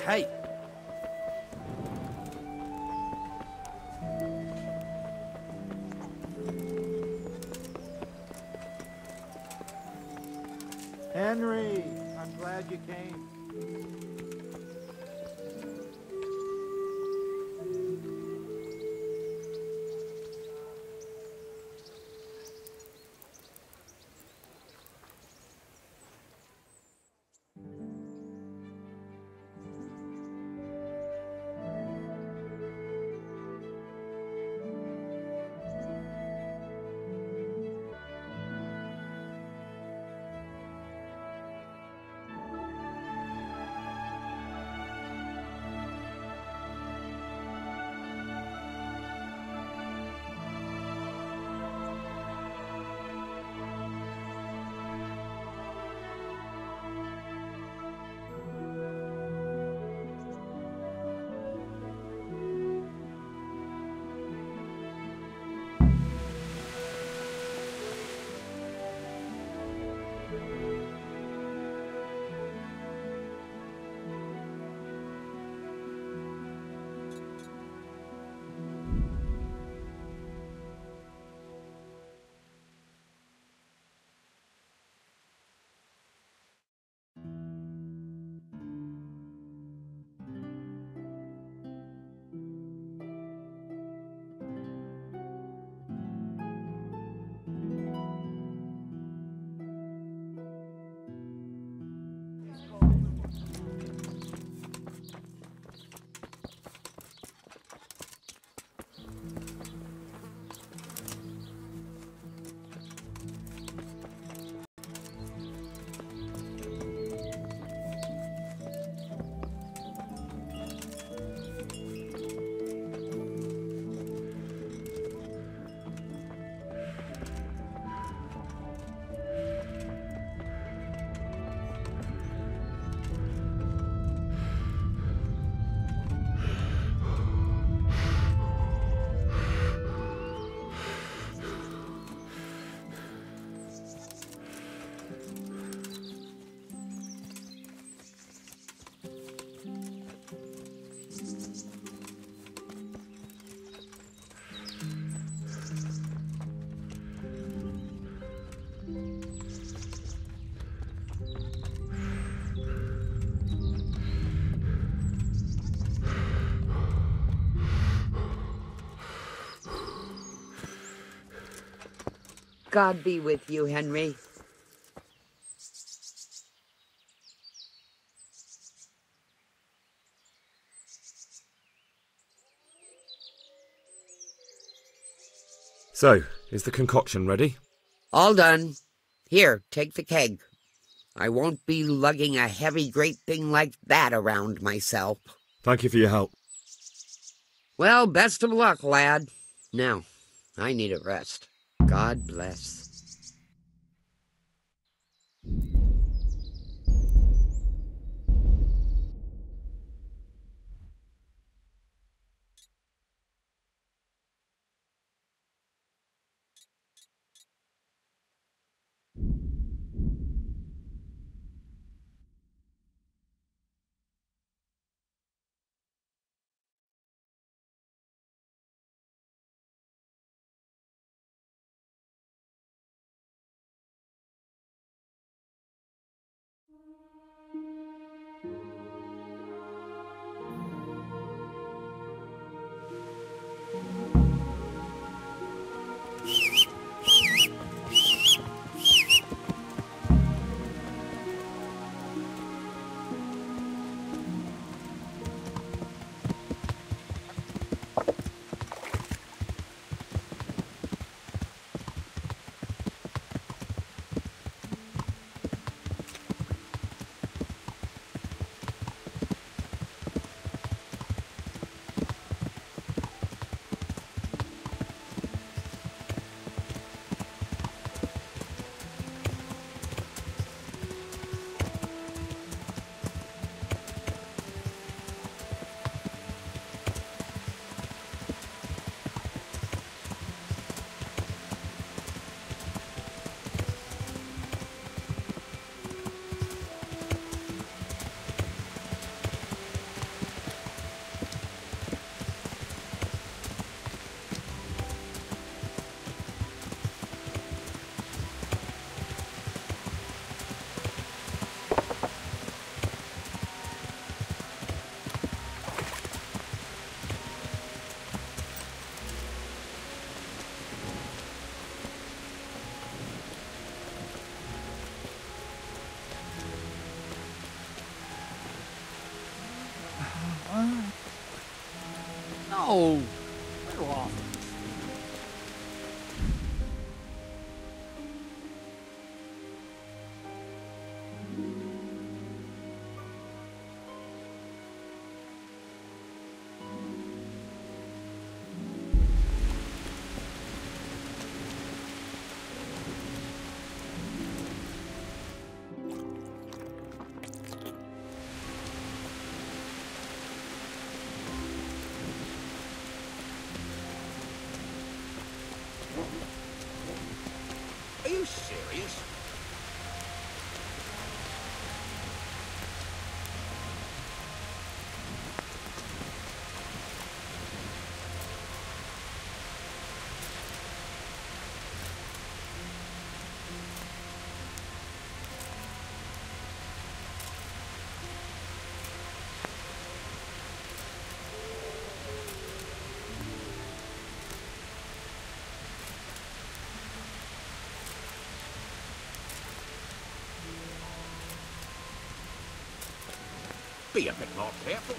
Hey! Henry, I'm glad you came. God be with you, Henry. So, is the concoction ready? All done. Here, take the keg. I won't be lugging a heavy great thing like that around myself. Thank you for your help. Well, best of luck, lad. Now, I need a rest. God bless. No! Get off. Are you serious? Be a bit more careful.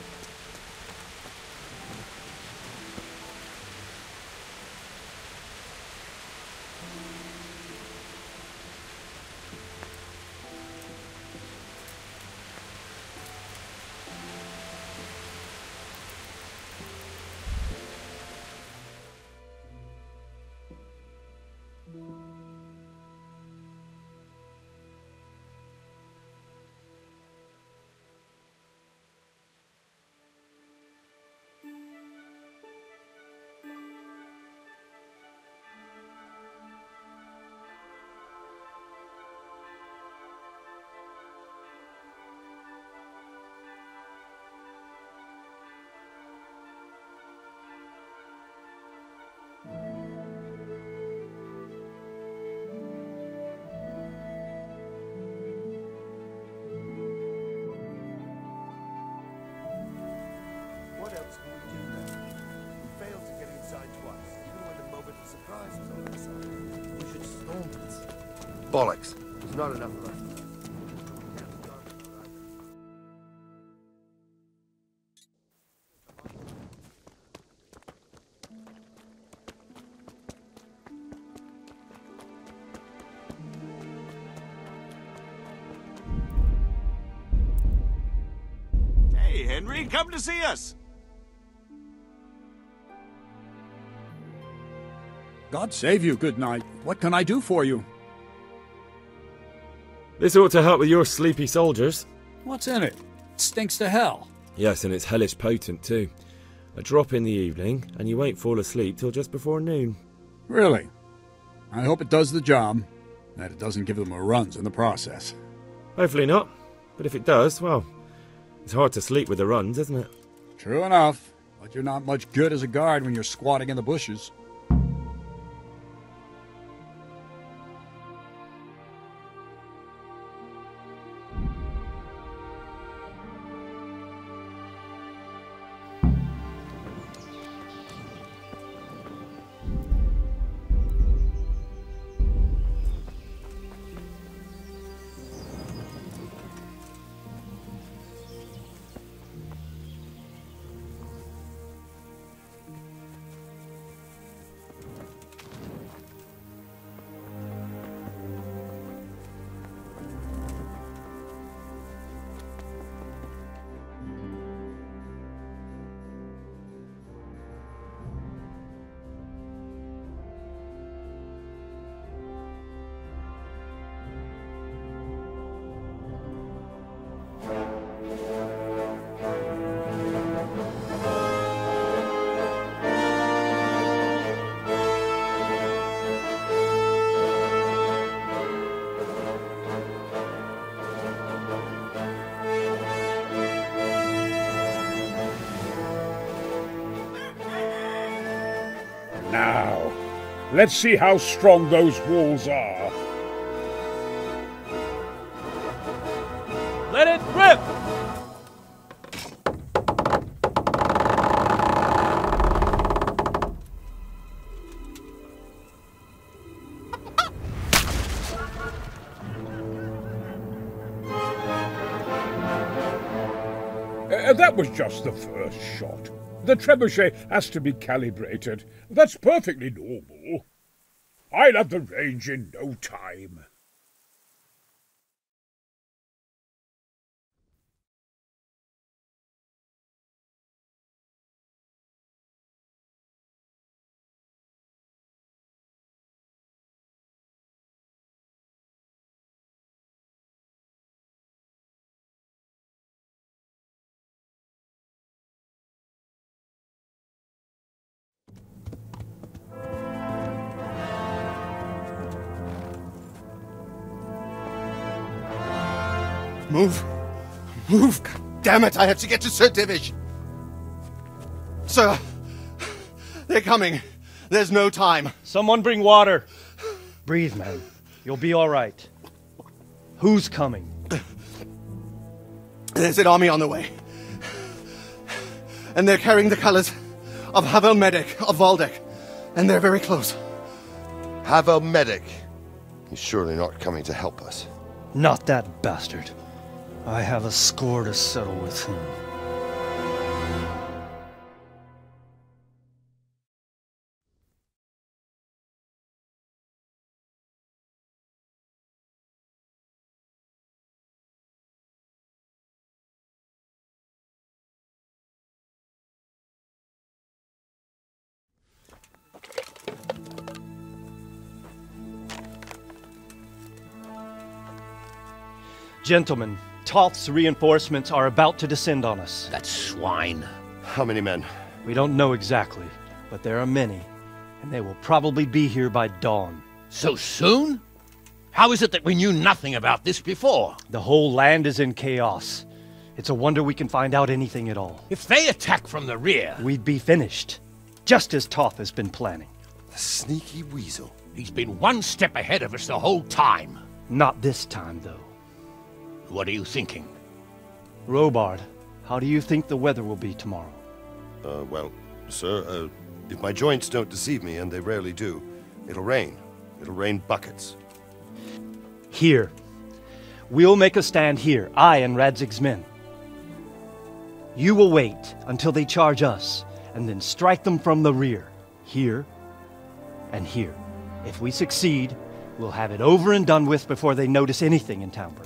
What else can we do now? We failed to get inside twice, even when the moment of surprise was on our side. We should storm it. Bollocks. There's not enough of us. Hey, Henry, come to see us. God save you, good night. What can I do for you? This ought to help with your sleepy soldiers. What's in it? It stinks to hell. Yes, and it's hellish potent too. A drop in the evening, and you won't fall asleep till just before noon. Really? I hope it does the job. That it doesn't give them a runs in the process. Hopefully not. But if it does, well, it's hard to sleep with the runs, isn't it? True enough. But you're not much good as a guard when you're squatting in the bushes. Now, let's see how strong those walls are. Let it rip! That was just the first shot. The trebuchet has to be calibrated. That's perfectly normal. I'll have the range in no time. Move! Move! God damn it, I have to get to Sir Divish! Sir! They're coming! There's no time! Someone bring water! Breathe, man. You'll be all right. Who's coming? There's an army on the way. And they're carrying the colors of Havel Medic of Valdek. And they're very close. Havel Medic? He's surely not coming to help us. Not that bastard. I have a score to settle with him. Gentlemen, Toth's reinforcements are about to descend on us. That swine. How many men? We don't know exactly, but there are many, and they will probably be here by dawn. So soon? How is it that we knew nothing about this before? The whole land is in chaos. It's a wonder we can find out anything at all. If they attack from the rear... We'd be finished, just as Toth has been planning. The sneaky weasel. He's been one step ahead of us the whole time. Not this time, though. What are you thinking? Robard, how do you think the weather will be tomorrow? Well, sir, if my joints don't deceive me, and they rarely do, it'll rain. It'll rain buckets. Here. We'll make a stand here, I and Radzig's men. You will wait until they charge us, and then strike them from the rear. Here and here. If we succeed, we'll have it over and done with before they notice anything in Townburg.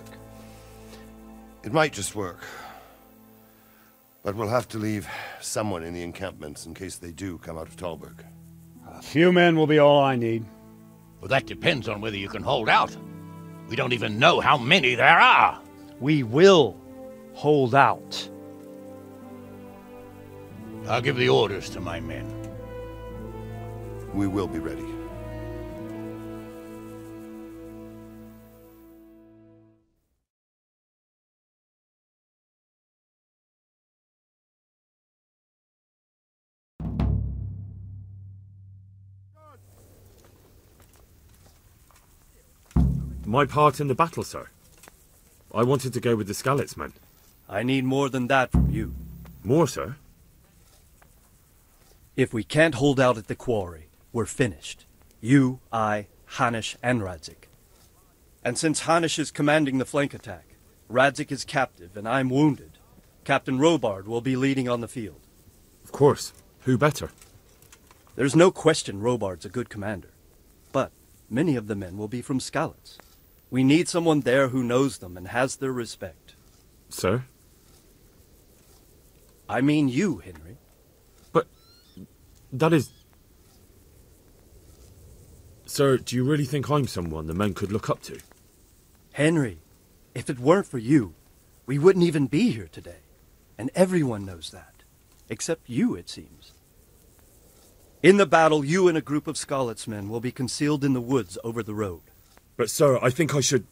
It might just work. But we'll have to leave someone in the encampments in case they do come out of Talberg. A few men will be all I need. Well, that depends on whether you can hold out. We don't even know how many there are. We will hold out. I'll give the orders to my men. We will be ready. My part in the battle, sir. I wanted to go with the Skalitz men. I need more than that from you. More, sir? If we can't hold out at the quarry, we're finished. You, I, Hanish, and Radzik. And since Hanish is commanding the flank attack, Radzik is captive and I'm wounded, Captain Robard will be leading on the field. Of course. Who better? There's no question Robard's a good commander. But many of the men will be from Skalitz. We need someone there who knows them and has their respect. Sir? I mean you, Henry. But that is... Sir, do you really think I'm someone the men could look up to? Henry, if it weren't for you, we wouldn't even be here today. And everyone knows that. Except you, it seems. In the battle, you and a group of Skalitz men will be concealed in the woods over the road. But, sir, I think I should...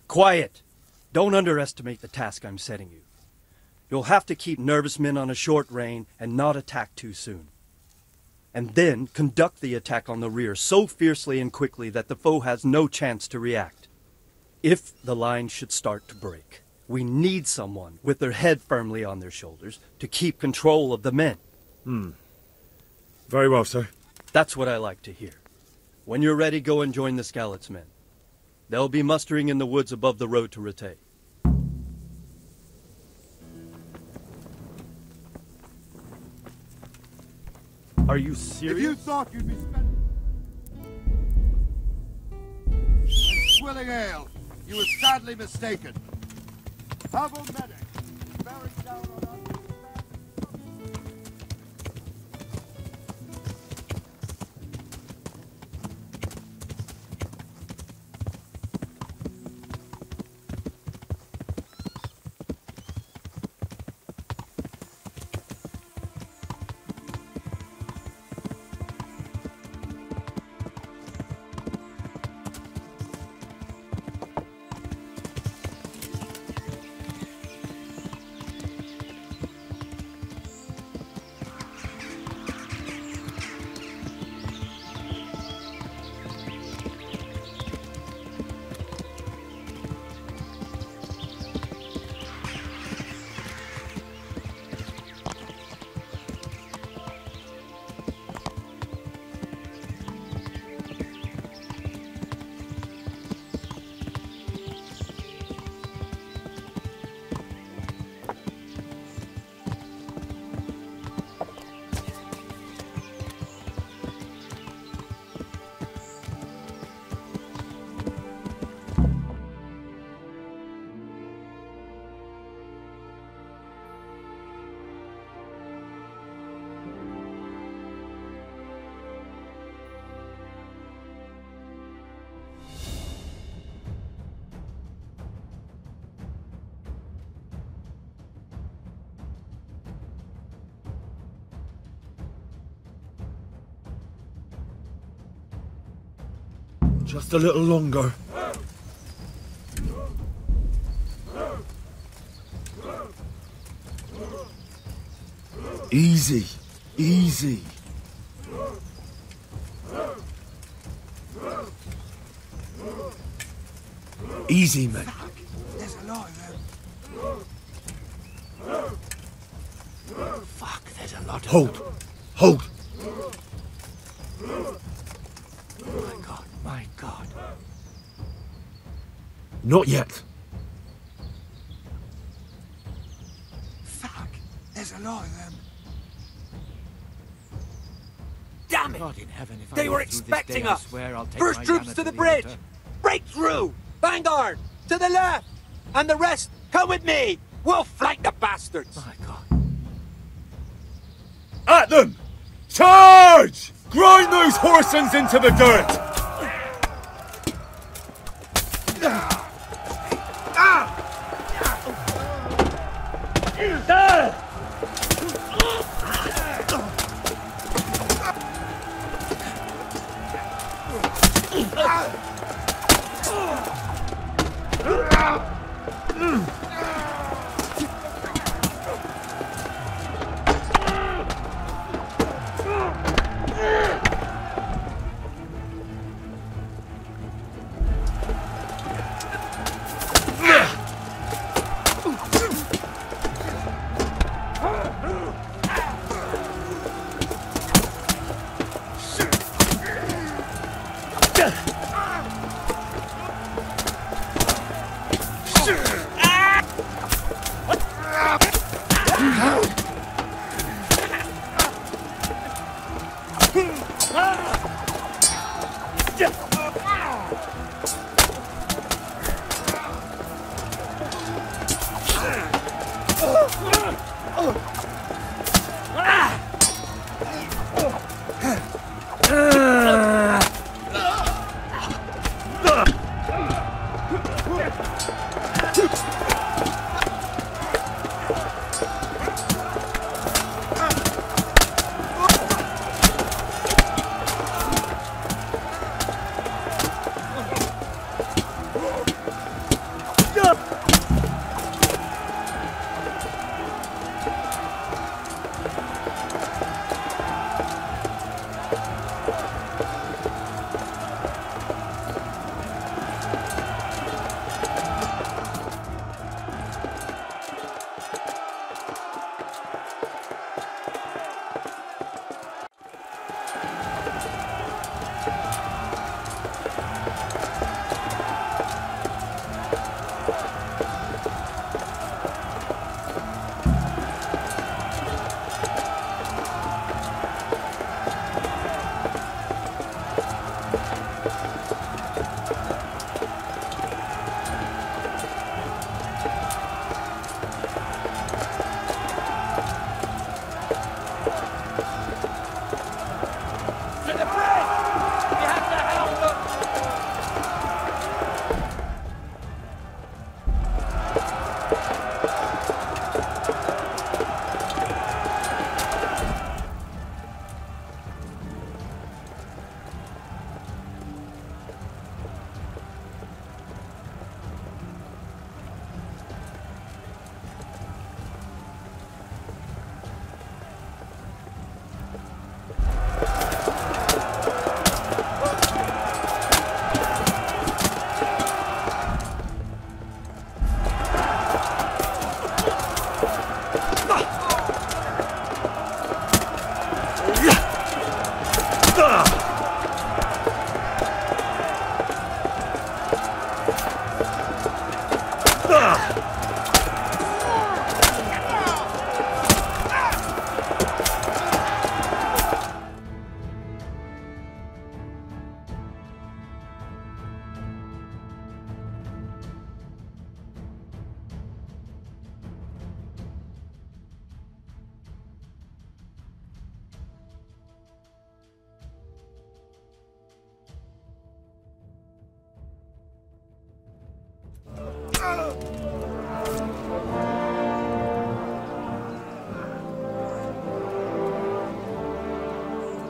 Quiet! Don't underestimate the task I'm setting you. You'll have to keep nervous men on a short rein and not attack too soon. And then conduct the attack on the rear so fiercely and quickly that the foe has no chance to react. If the line should start to break, we need someone with their head firmly on their shoulders to keep control of the men. Very well, sir. That's what I like to hear. When you're ready, go and join the Skalitz men. They'll be mustering in the woods above the road to Rattay. Are you serious? If you thought you'd be spending and swilling ale, you were sadly mistaken. Have a medic bearing down on us. Just a little longer. Easy, easy. Easy, mate. There's a lot of them. Fuck, there's a lot of Hold, hold. My God. Not yet. Fuck, there's a lot of them. Damn it! God in heaven, if They I were live through this expecting day, I us! swear I'll take First my troops Yana to the the bridge! altar. Break through! Vanguard! To the left! And the rest, come with me! We'll flank the bastards! My God. At them! Charge! Grind those horsens into the dirt!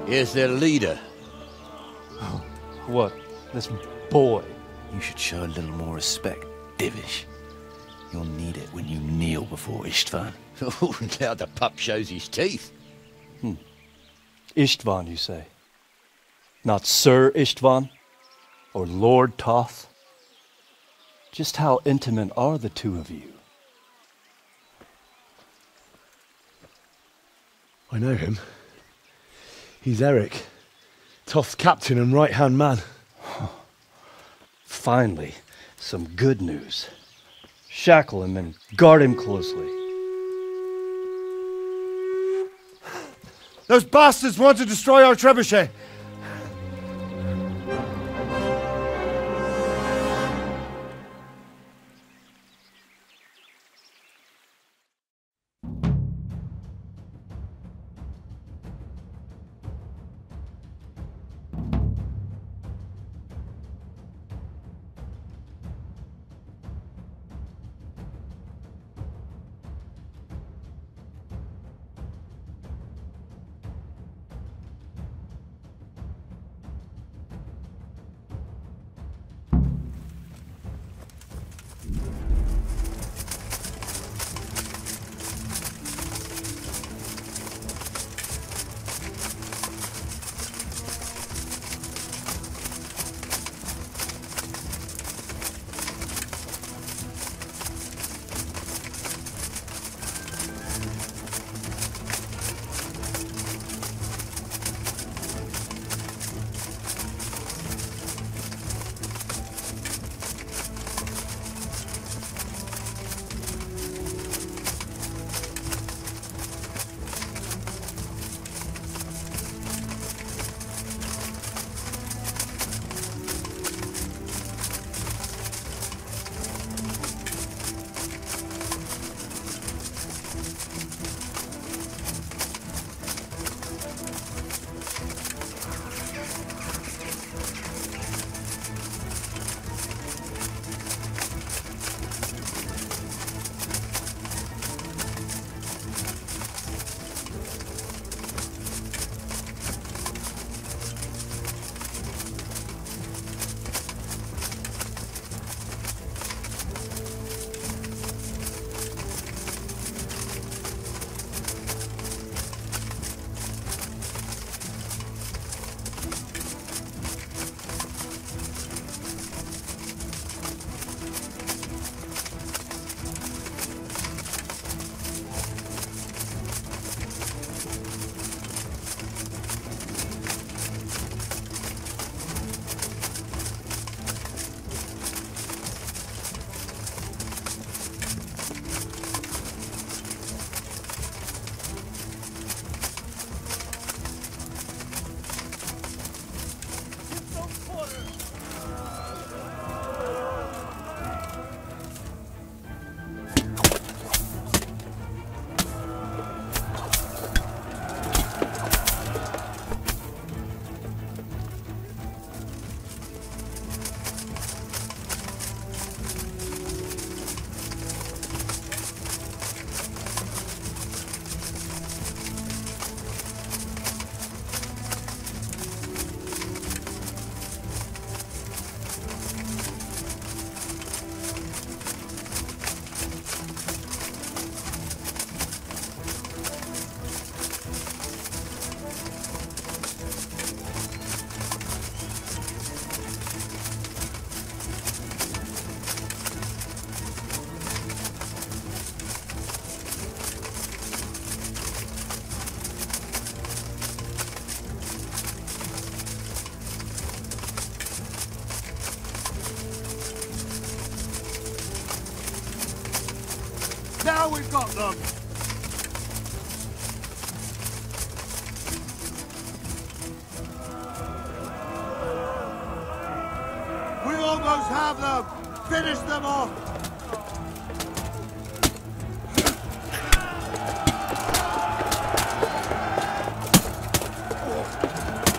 Here's their leader. What? This boy? You should show a little more respect, Divish. You'll need it when you kneel before Istvan. Oh, now the pup shows his teeth. Istvan, you say? Not Sir Istvan? Or Lord Toth? Just how intimate are the two of you? I know him. He's Eric, Toth's captain and right-hand man. Finally, some good news. Shackle him and guard him closely. Those bastards want to destroy our trebuchet. Now we've got them! We almost have them! Finish them off!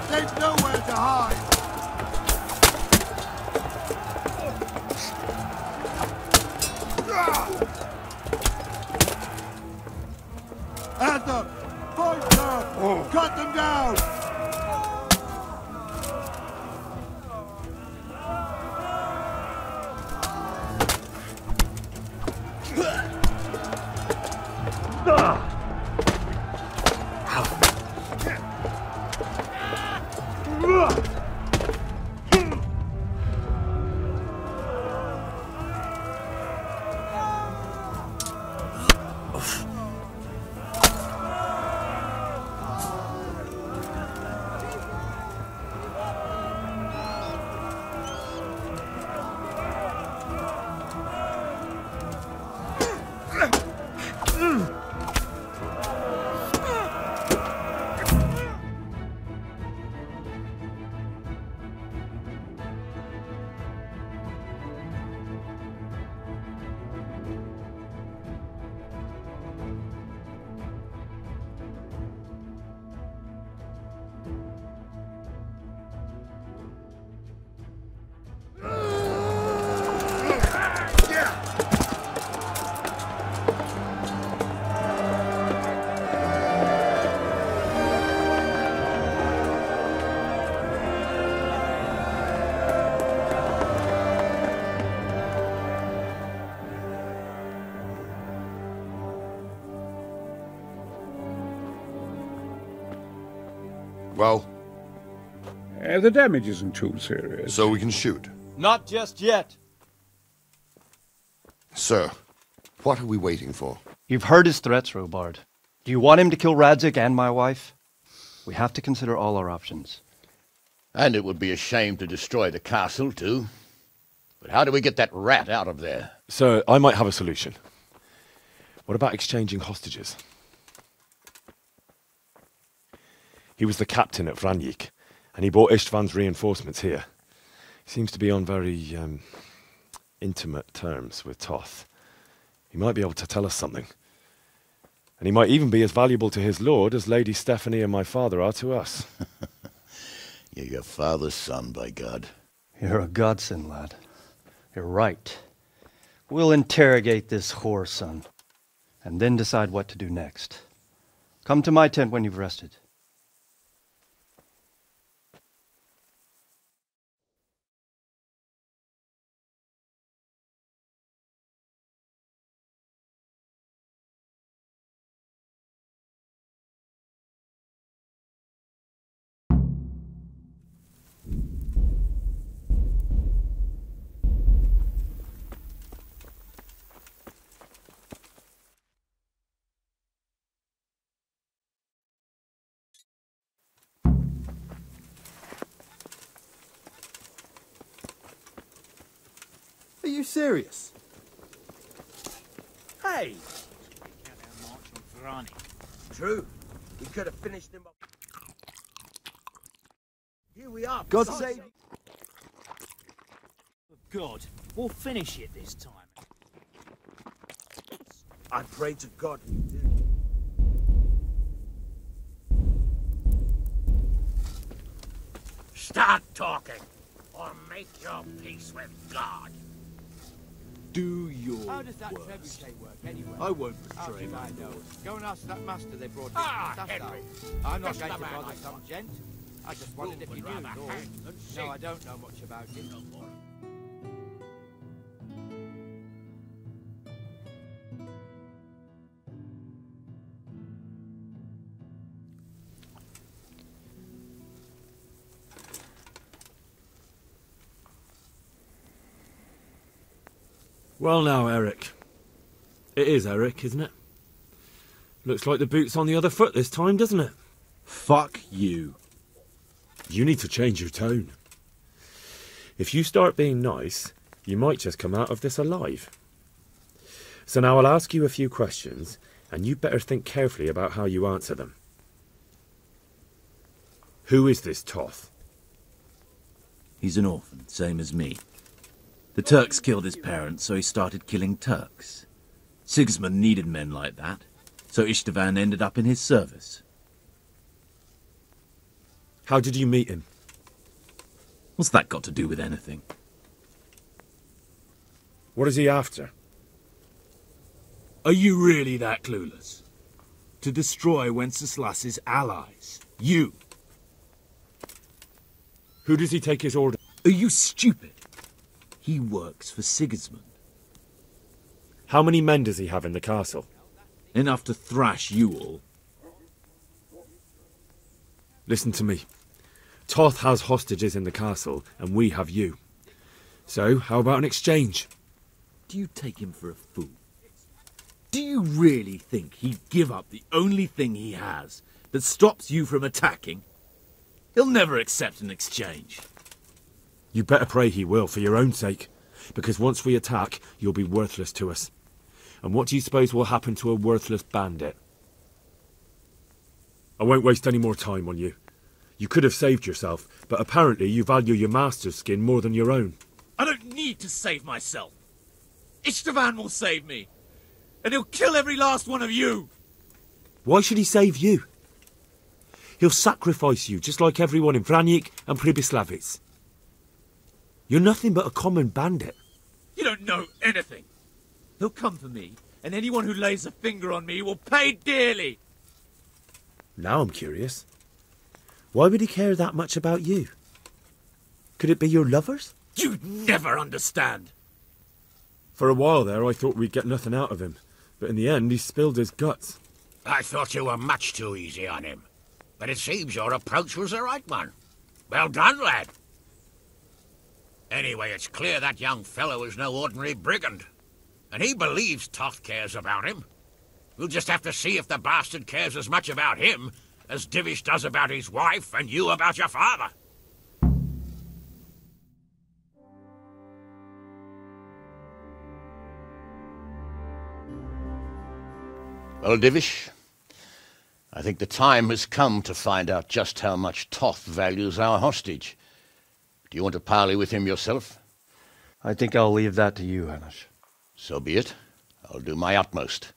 They've nowhere to hide! Add them! Fight them! Cut them down! Well? The damage isn't too serious. So we can shoot? Not just yet. Sir, what are we waiting for? You've heard his threats, Robard. Do you want him to kill Radzig and my wife? We have to consider all our options. And it would be a shame to destroy the castle, too. But how do we get that rat out of there? Sir, I might have a solution. What about exchanging hostages? He was the captain at Vranjik, and he brought Istvan's reinforcements here. He seems to be on very, intimate terms with Toth. He might be able to tell us something. And he might even be as valuable to his lord as Lady Stephanie and my father are to us. You're your father's son, by God. You're a godsend, lad. You're right. We'll interrogate this whore, son, and then decide what to do next. Come to my tent when you've rested. Are you serious? Hey! True. We could have finished him up. Here we are. God save you. God, we'll finish it this time. I pray to God we do. Start talking, or make your peace with God. Do your How does that worst. trebuchet work anyway? I won't betray my I know. lord. Go and ask that master they brought in. Ah, That's Henry. all. I'm not Just going the to man bother I some want. gent. I just wondered if Who you would knew rather it all. hang than No, sing? I don't know much about it. No more. Well now, Eric. It is Eric, isn't it? Looks like the boot's on the other foot this time, doesn't it? Fuck you. You need to change your tone. If you start being nice, you might just come out of this alive. So now I'll ask you a few questions, and you better think carefully about how you answer them. Who is this Toth? He's an orphan, same as me. The Turks killed his parents, so he started killing Turks. Sigismund needed men like that, so Istvan ended up in his service. How did you meet him? What's that got to do with anything? What is he after? Are you really that clueless? To destroy Wenceslas's allies. You. Who does he take his order? Are you stupid? He works for Sigismund. How many men does he have in the castle? Enough to thrash you all. Listen to me. Toth has hostages in the castle, and we have you. So, how about an exchange? Do you take him for a fool? Do you really think he'd give up the only thing he has that stops you from attacking? He'll never accept an exchange. You better pray he will, for your own sake. Because once we attack, you'll be worthless to us. And what do you suppose will happen to a worthless bandit? I won't waste any more time on you. You could have saved yourself, but apparently you value your master's skin more than your own. I don't need to save myself. Istvan will save me. And he'll kill every last one of you. Why should he save you? He'll sacrifice you, just like everyone in Vranjik and Pribyslavitz. You're nothing but a common bandit. You don't know anything. He'll come for me, and anyone who lays a finger on me will pay dearly. Now I'm curious. Why would he care that much about you? Could it be your lovers? You'd never understand. For a while there, I thought we'd get nothing out of him. But in the end, he spilled his guts. I thought you were much too easy on him. But it seems your approach was the right one. Well done, lad. Anyway, it's clear that young fellow is no ordinary brigand. And he believes Toth cares about him. We'll just have to see if the bastard cares as much about him as Divish does about his wife and you about your father. Well, Divish, I think the time has come to find out just how much Toth values our hostage. Do you want to parley with him yourself? I think I'll leave that to you, Hanush. So be it. I'll do my utmost.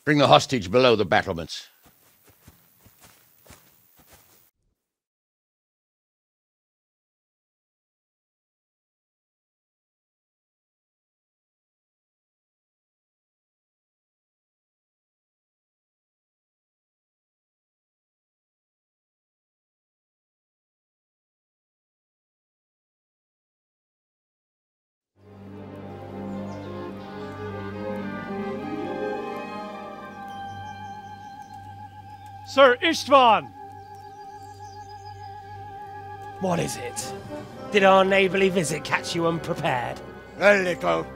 Bring the hostage below the battlements. Sir Istvan! What is it? Did our neighbourly visit catch you unprepared? A little,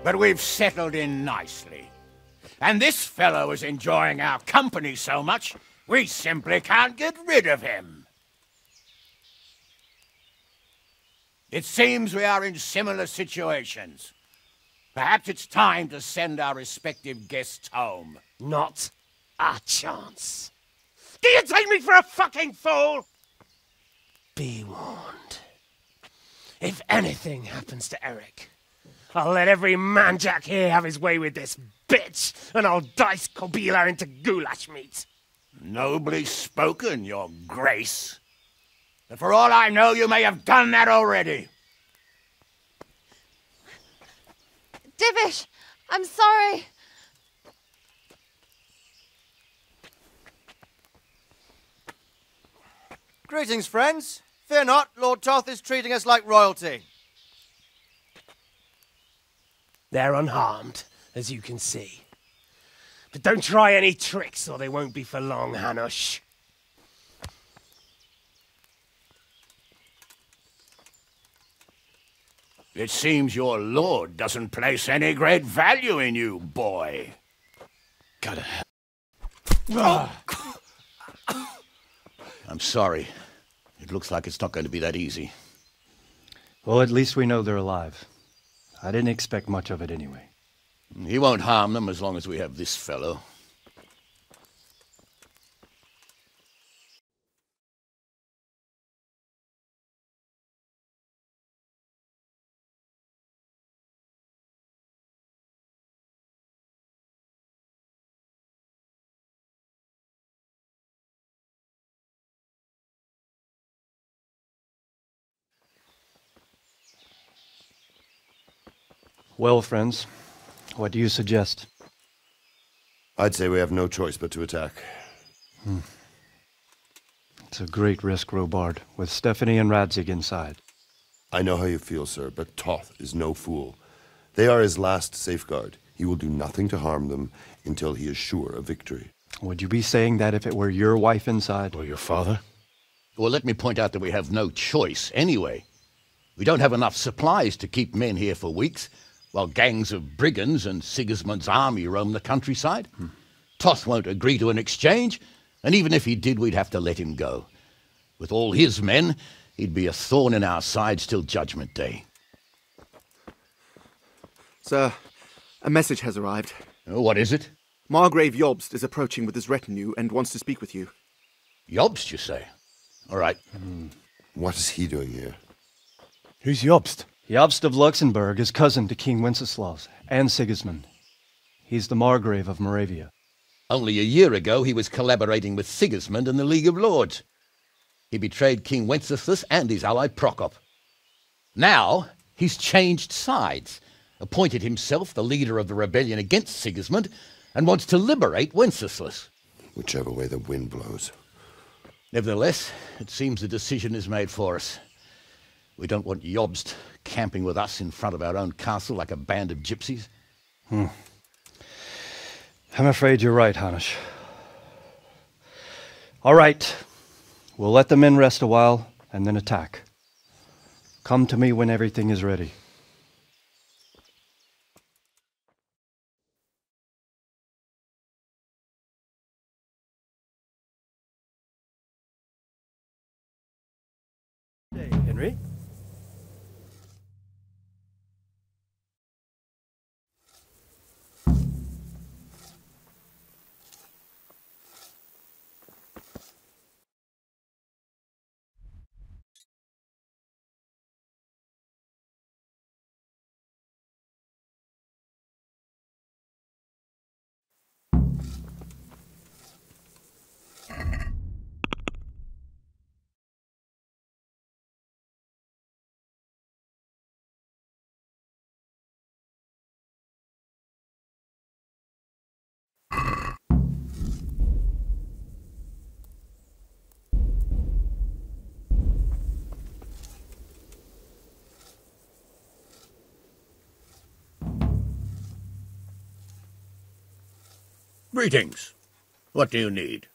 but we've settled in nicely. And this fellow is enjoying our company so much, we simply can't get rid of him. It seems we are in similar situations. Perhaps it's time to send our respective guests home. Not a chance. Do you take me for a fucking fool? Be warned. If anything happens to Eric, I'll let every manjack here have his way with this bitch, and I'll dice Kobila into goulash meat. Nobly spoken, your grace. But for all I know, you may have done that already. Divish, I'm sorry. Greetings, friends. Fear not, Lord Toth is treating us like royalty. They're unharmed, as you can see. But don't try any tricks, or they won't be for long, Hanush. It seems your lord doesn't place any great value in you, boy. Gotta have... I'm sorry. It looks like it's not going to be that easy. Well, at least we know they're alive. I didn't expect much of it anyway. He won't harm them as long as we have this fellow. Well, friends, what do you suggest? I'd say we have no choice but to attack. It's a great risk, Robard, with Stephanie and Radzig inside. I know how you feel, sir, but Toth is no fool. They are his last safeguard. He will do nothing to harm them until he is sure of victory. Would you be saying that if it were your wife inside? Or your father? Well, let me point out that we have no choice anyway. We don't have enough supplies to keep men here for weeks, while gangs of brigands and Sigismund's army roam the countryside. Toth won't agree to an exchange, and even if he did, we'd have to let him go. With all his men, he'd be a thorn in our sides till Judgment Day. Sir, a message has arrived. What is it? Margrave Jobst is approaching with his retinue and wants to speak with you. Jobst, you say? All right. What is he doing here? Who's Jobst? Jobst of Luxembourg is cousin to King Wenceslaus and Sigismund. He's the Margrave of Moravia. Only a year ago, he was collaborating with Sigismund and the League of Lords. He betrayed King Wenceslas and his ally Prokop. Now, he's changed sides, appointed himself the leader of the rebellion against Sigismund, and wants to liberate Wenceslas. Whichever way the wind blows. Nevertheless, it seems the decision is made for us. We don't want Jobst camping with us in front of our own castle like a band of gypsies. I'm afraid you're right, Hanish. All right. We'll let the men rest a while and then attack. Come to me when everything is ready. Hey, Henry. Greetings. What do you need?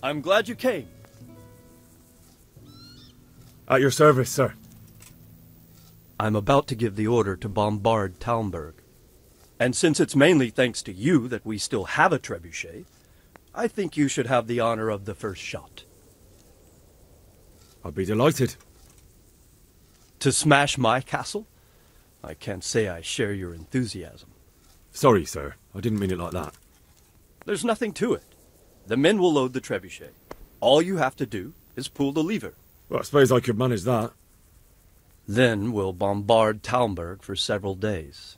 I'm glad you came. At your service, sir. I'm about to give the order to bombard Talmberg. And since it's mainly thanks to you that we still have a trebuchet, I think you should have the honor of the first shot. I'd be delighted. To smash my castle? I can't say I share your enthusiasm. Sorry, sir. I didn't mean it like that. There's nothing to it. The men will load the trebuchet. All you have to do is pull the lever. Well, I suppose I could manage that. Then we'll bombard Talmberg for several days.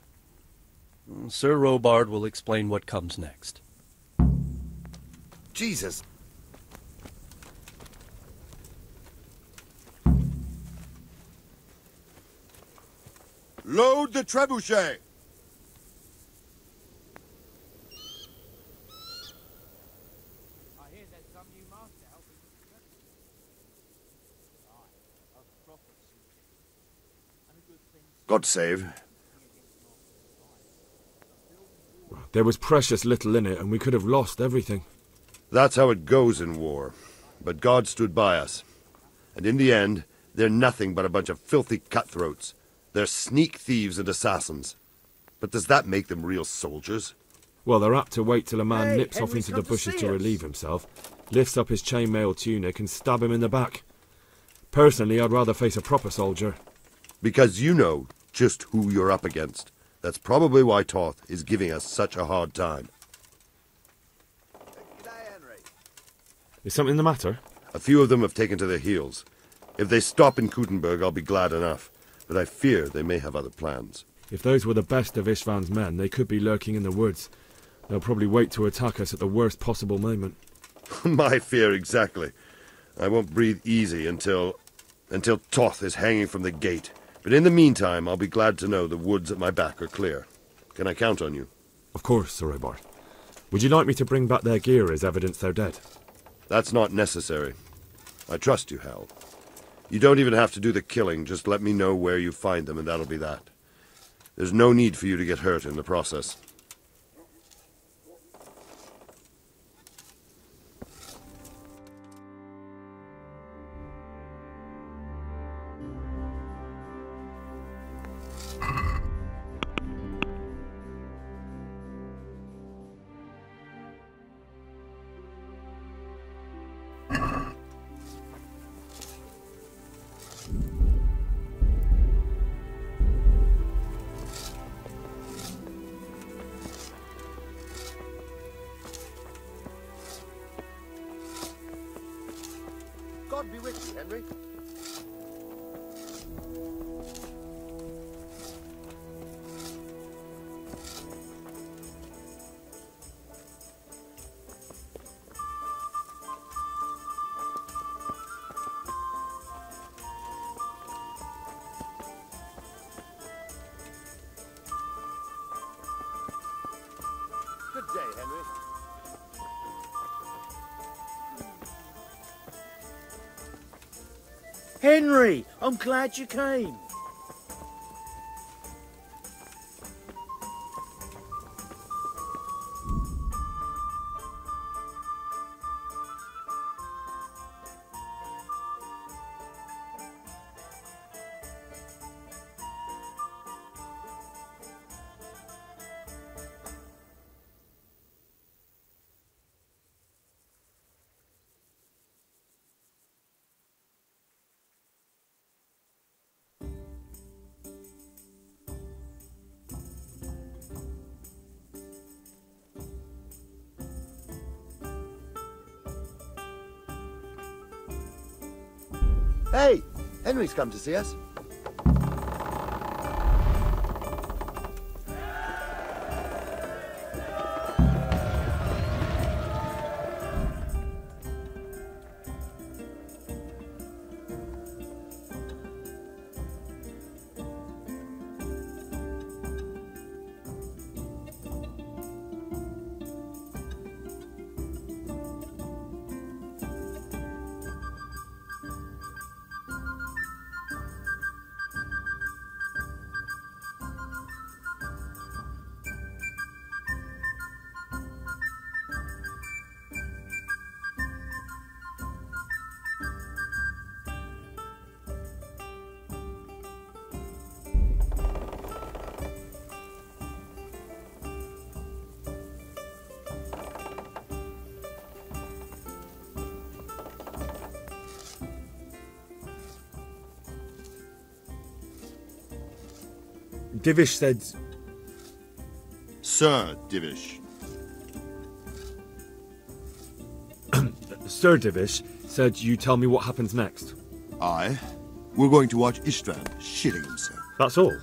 Sir Robard will explain what comes next. Jesus! Load the trebuchet! God save. There was precious little in it, and we could have lost everything. That's how it goes in war. But God stood by us. And in the end, They're nothing but a bunch of filthy cutthroats. They're sneak thieves and assassins. But does that make them real soldiers? Well, they're apt to wait till a man Hey, nips off Henry's into come the to bushes see to us. relieve himself, lifts up his chainmail tunic and stab him in the back. Personally, I'd rather face a proper soldier. Because you know just who you're up against. That's probably why Toth is giving us such a hard time. Is something the matter? A few of them have taken to their heels. If they stop in Kuttenberg, I'll be glad enough. But I fear they may have other plans. If those were the best of Istvan's men, they could be lurking in the woods. They'll probably wait to attack us at the worst possible moment. My fear exactly. I won't breathe easy until Toth is hanging from the gate. But in the meantime, I'll be glad to know the woods at my back are clear. Can I count on you? Of course, Sir Robert. Would you like me to bring back their gear as evidence they're dead? That's not necessary. I trust you, Hal. You don't even have to do the killing, just let me know where you find them and that'll be that. There's no need for you to get hurt in the process. God be with you, Henry. Good day, Henry. Henry, I'm glad you came. Hey! Henry's come to see us. Divish said... Sir Divish. Sir Divish said you tell me what happens next. Aye. We're going to watch Istvan shitting himself. That's all?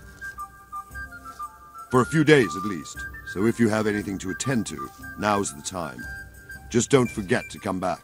For a few days at least. So if you have anything to attend to, now's the time. Just don't forget to come back.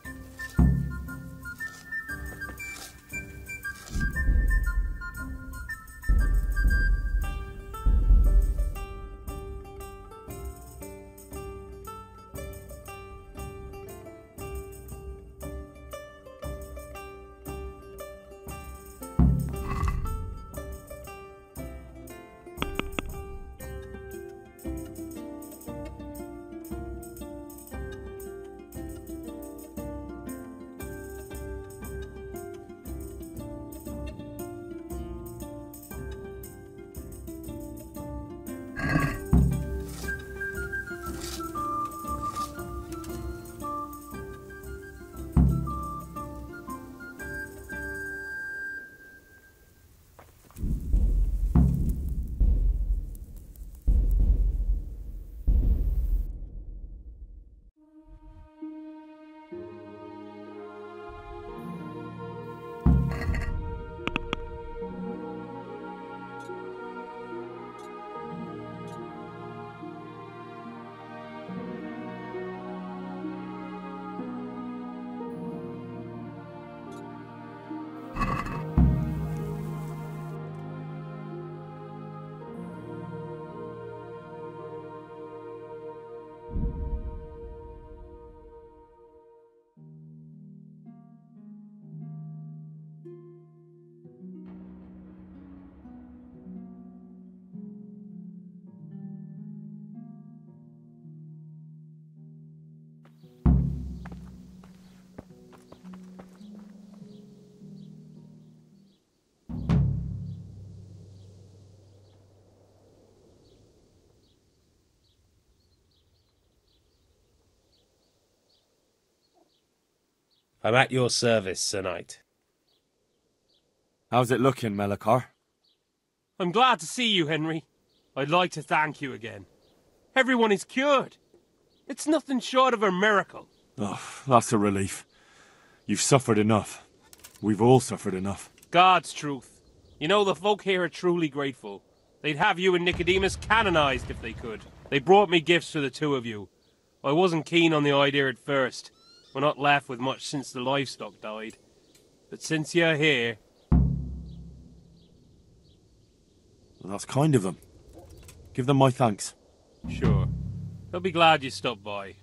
I'm at your service, Sir Knight. How's it looking, Melikar? I'm glad to see you, Henry. I'd like to thank you again. Everyone is cured. It's nothing short of a miracle. Oh, that's a relief. You've suffered enough. We've all suffered enough. God's truth. You know, the folk here are truly grateful. They'd have you and Nicodemus canonized if they could. They brought me gifts for the two of you. I wasn't keen on the idea at first. We're not left with much since the livestock died. But since you're here... Well, that's kind of them. Give them my thanks. Sure. They'll be glad you stopped by.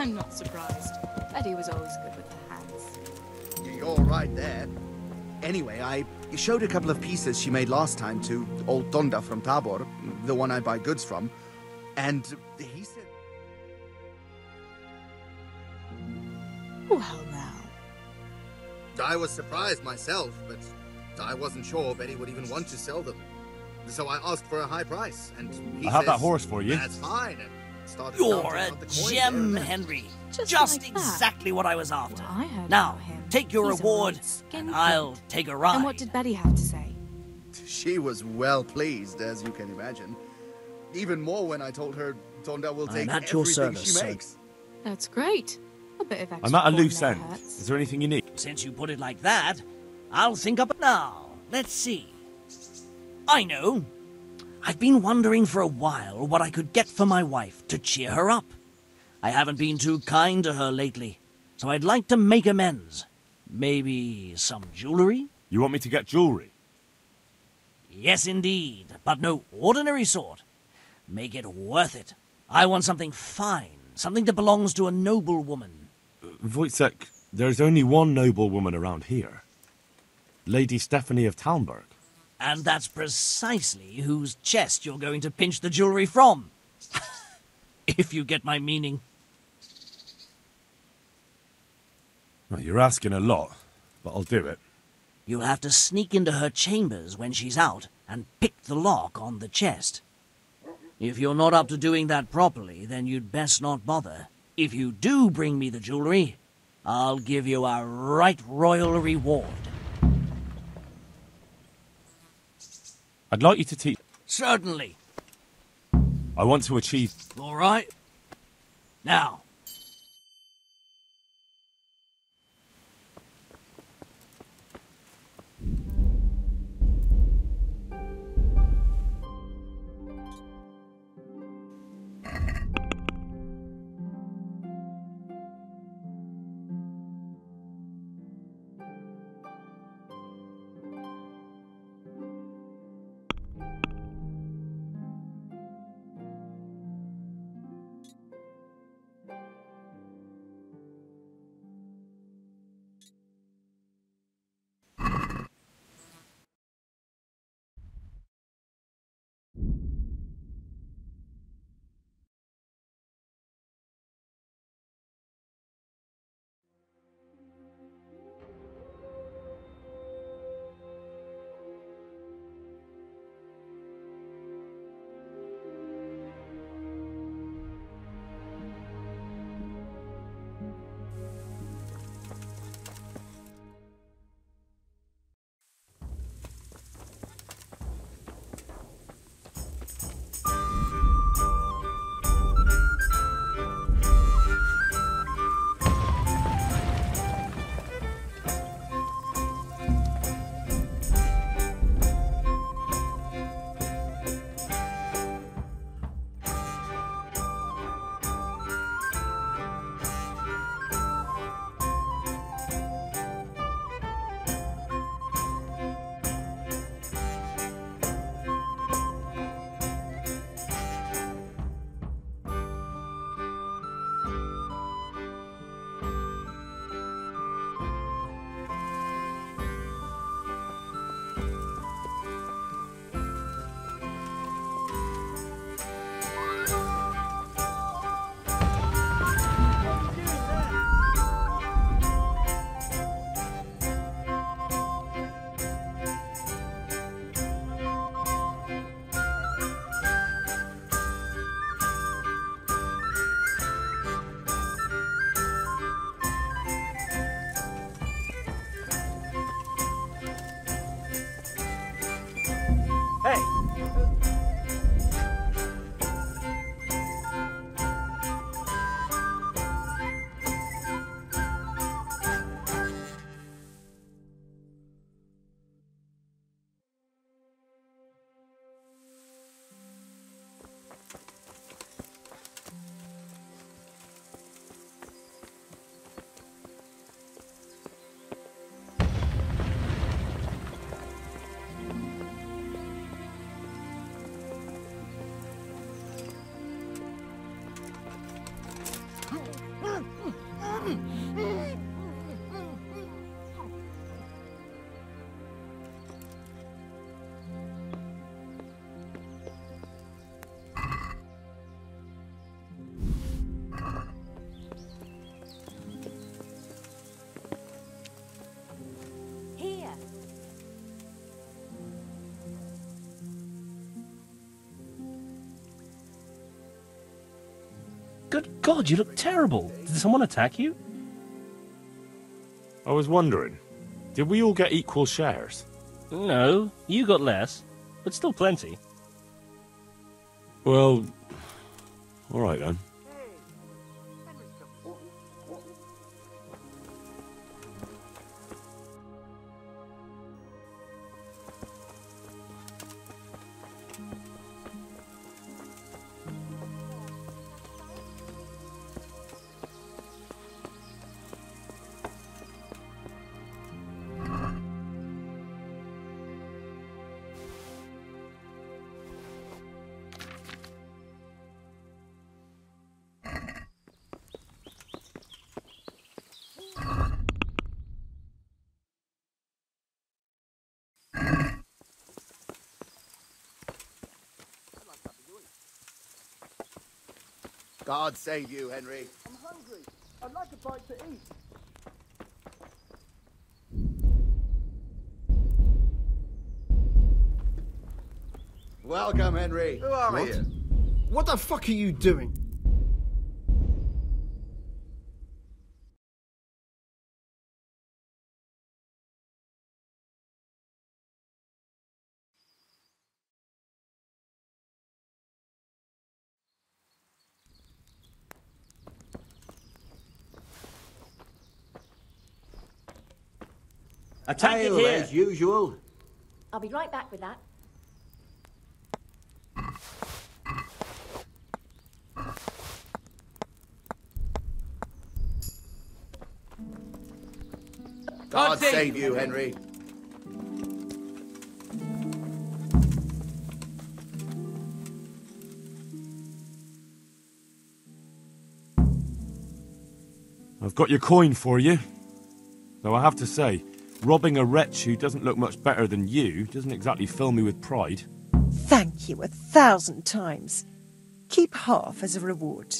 I'm not surprised. Betty was always good with her hands. You're right there. Anyway, I showed a couple of pieces she made last time to old Tonda from Tabor, the one I buy goods from, and he said... Well now. I was surprised myself, but I wasn't sure Betty would even want to sell them. So I asked for a high price, and he I have that says, horse for you. That's fine, and started You're counting a out the coin gem, there and then. Henry. Just like exactly what I was after. Well, I heard now, about him. take your He's a reward, right skin and I'll flint. take a ride. And what did Betty have to say? She was well pleased, as you can imagine. Even more when I told her Tonda will take at your everything service, she sir. makes. That's great. A bit of extra I'm at a corn loose never end. hurts. Is there anything you need? Since you put it like that, I'll think up now. Let's see. I know. I've been wondering for a while what I could get for my wife to cheer her up. I haven't been too kind to her lately, so I'd like to make amends. Maybe some jewelry? You want me to get jewelry? Yes, indeed, but no ordinary sort. Make it worth it. I want something fine, something that belongs to a noble woman. Wojciech, there's only one noble woman around here. Lady Stephanie of Talmberg. And that's precisely whose chest you're going to pinch the jewelry from. If you get my meaning. Well, you're asking a lot, but I'll do it. You'll have to sneak into her chambers when she's out and pick the lock on the chest. If you're not up to doing that properly, then you'd best not bother. If you do bring me the jewelry, I'll give you a right royal reward. I'd like you to teach... Certainly. I want to achieve... All right. Now, Here. Good God, you look terrible. Did someone attack you? I was wondering, did we all get equal shares? No, you got less, but still plenty. Well, all right then. God save you, Henry. I'm hungry. I'd like a bite to eat. Welcome, Henry. Who are What? you? What the fuck are you doing? Attack it Ale, here. as usual. I'll be right back with that. God save you, Henry. I've got your coin for you. Though I have to say, robbing a wretch who doesn't look much better than you doesn't exactly fill me with pride. Thank you 1,000 times. Keep half as a reward.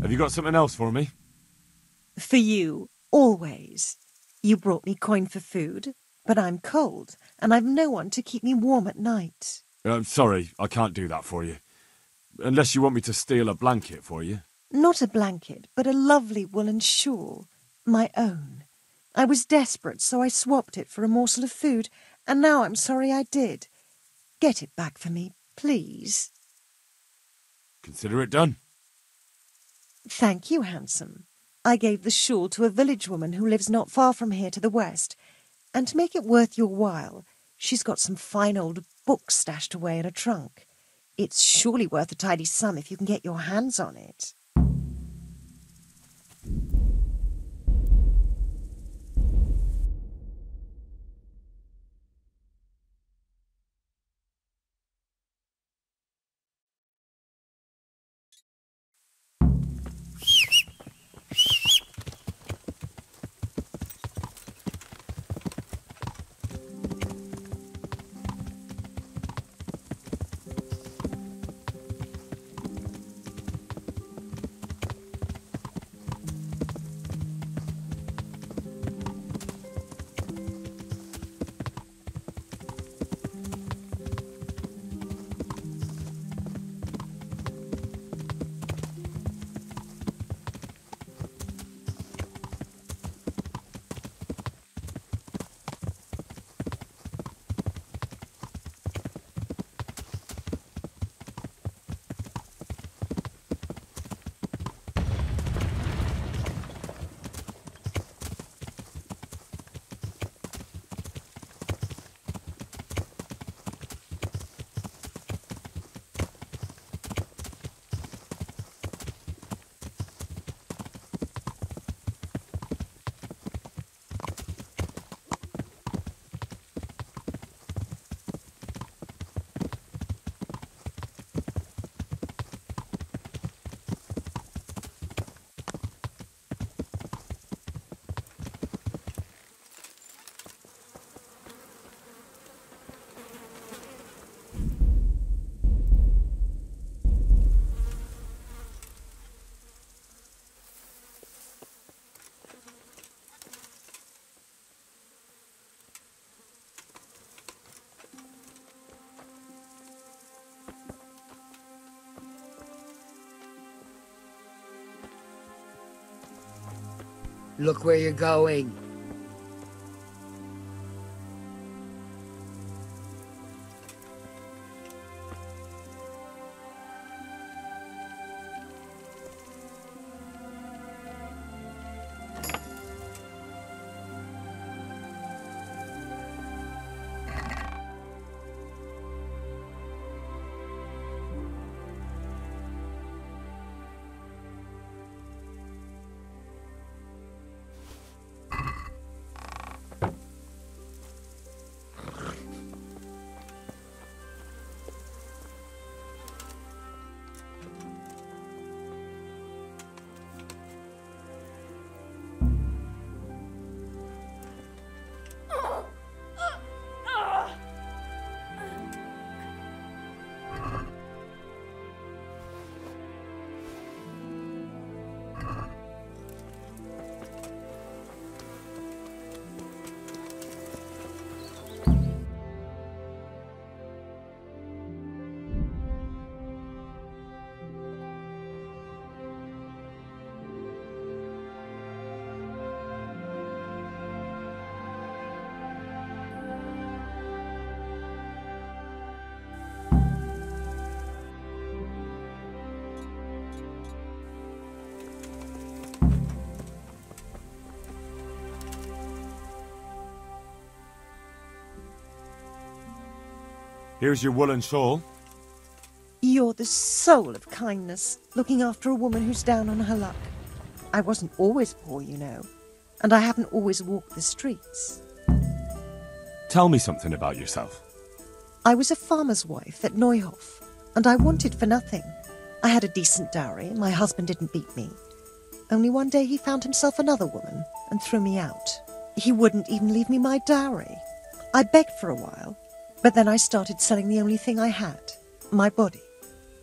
Have you got something else for me? For you, always. You brought me coin for food, but I'm cold, and I've no one to keep me warm at night. I'm sorry, I can't do that for you. Unless you want me to steal a blanket for you. Not a blanket, but a lovely woolen shawl. My own. I was desperate, so I swapped it for a morsel of food, and now I'm sorry I did. Get it back for me, please. Consider it done. Thank you, handsome. I gave the shawl to a village woman who lives not far from here to the west, and to make it worth your while, she's got some fine old books stashed away in a trunk. It's surely worth a tidy sum if you can get your hands on it. Look where you're going. Here's your woolen shawl. You're the soul of kindness, looking after a woman who's down on her luck. I wasn't always poor, you know, and I haven't always walked the streets. Tell me something about yourself. I was a farmer's wife at Neuhof, and I wanted for nothing. I had a decent dowry, and my husband didn't beat me. Only one day he found himself another woman and threw me out. He wouldn't even leave me my dowry. I begged for a while, but then I started selling the only thing I had, my body.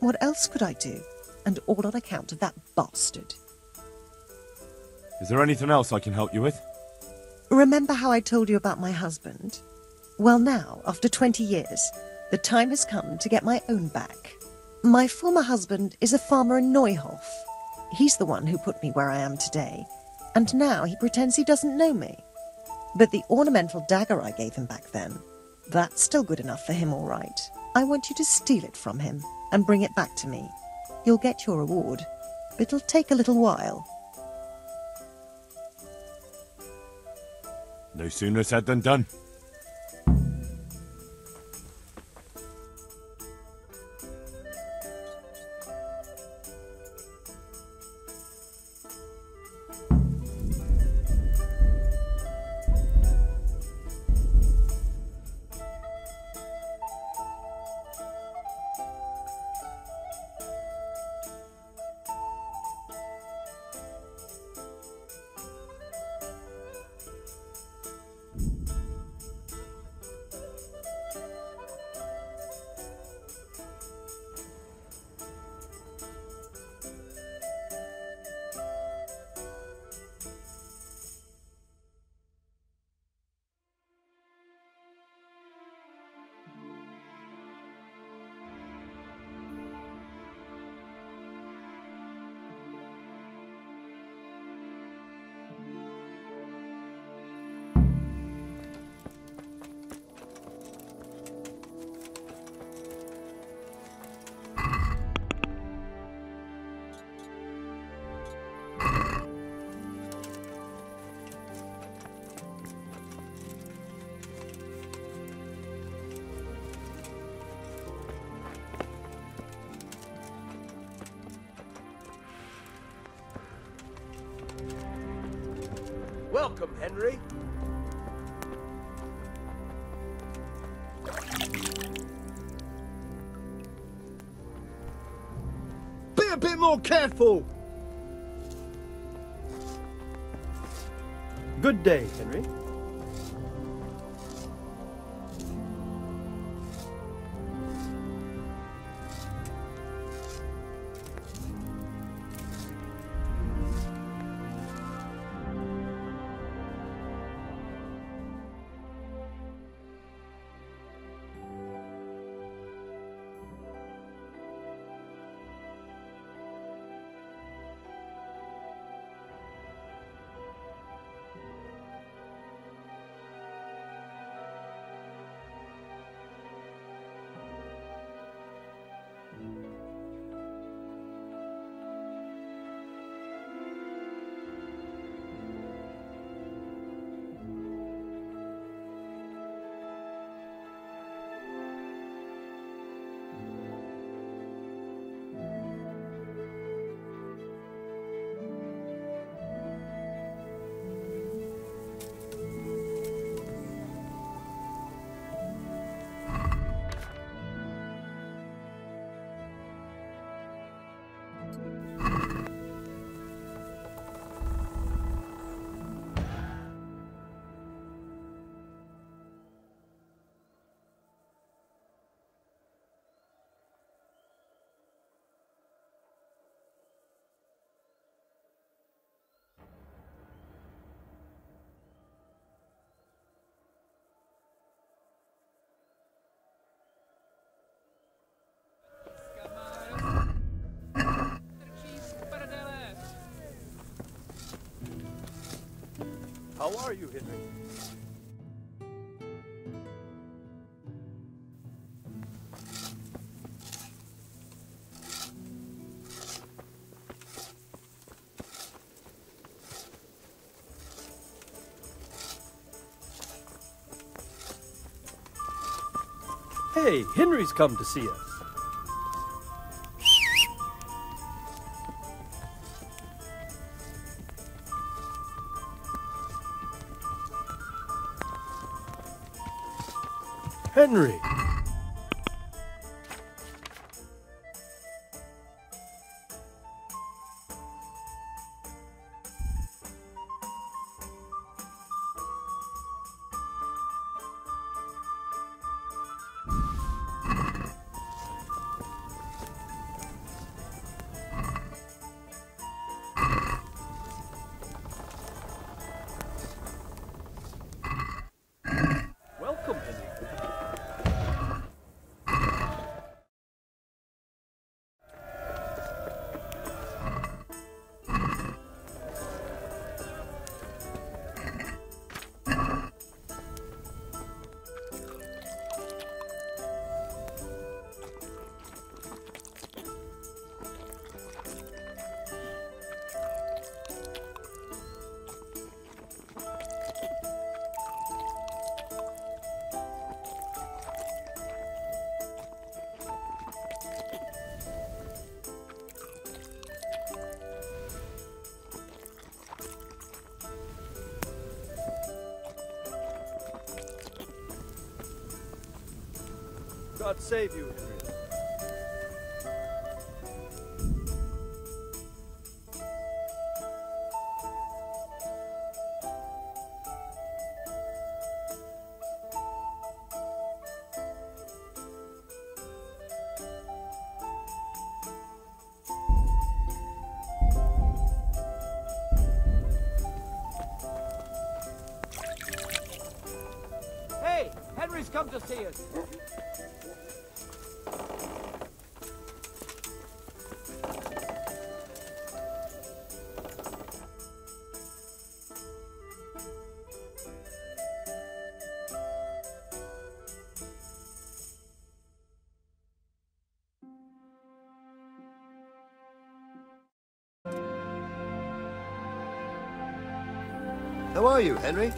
What else could I do? And all on account of that bastard. Is there anything else I can help you with? Remember how I told you about my husband? Well now, after 20 years, the time has come to get my own back. My former husband is a farmer in Neuhof. He's the one who put me where I am today, and now he pretends he doesn't know me. But the ornamental dagger I gave him back then, that's still good enough for him, all right. I want you to steal it from him and bring it back to me. You'll get your reward, but it'll take a little while. No sooner said than done. Welcome, Henry. Be a bit more careful! Good day, Henry. How are you, Henry? Hey, Henry's come to see us. Henry! Welcome, Henry. God save you, Henry. Hey, Henry's come to see us. How are you, Henry?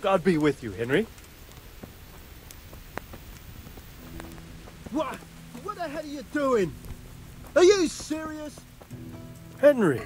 God be with you, Henry. What? What the hell are you doing? Are you serious? Henry!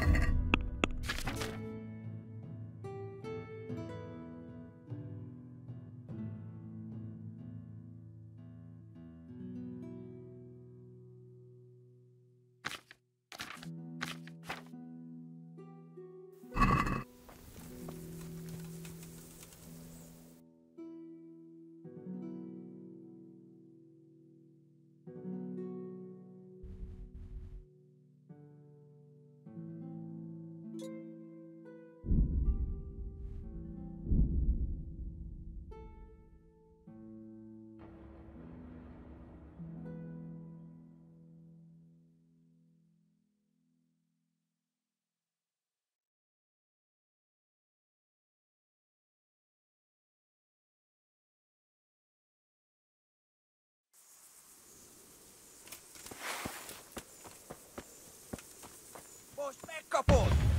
forth!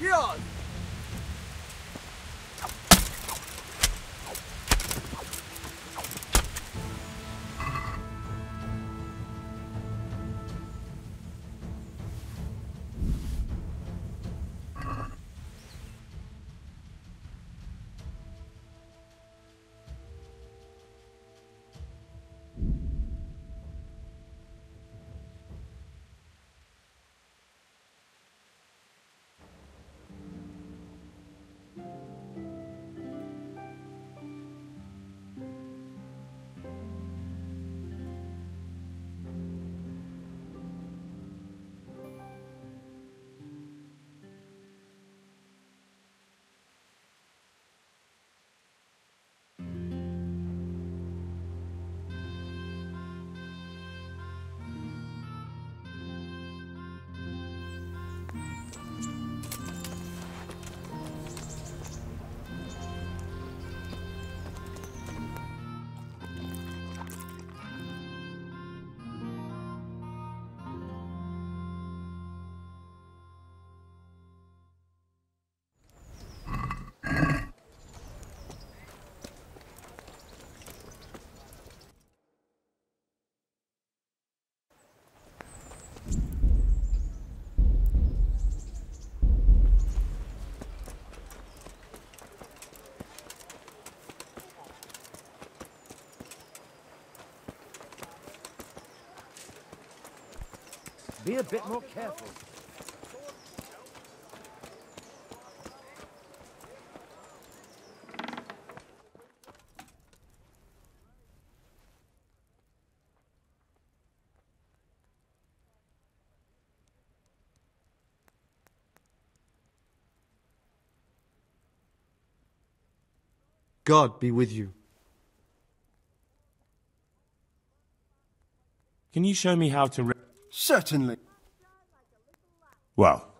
Yours! Be a bit more careful. God be with you. Can you show me how to... Certainly. Well,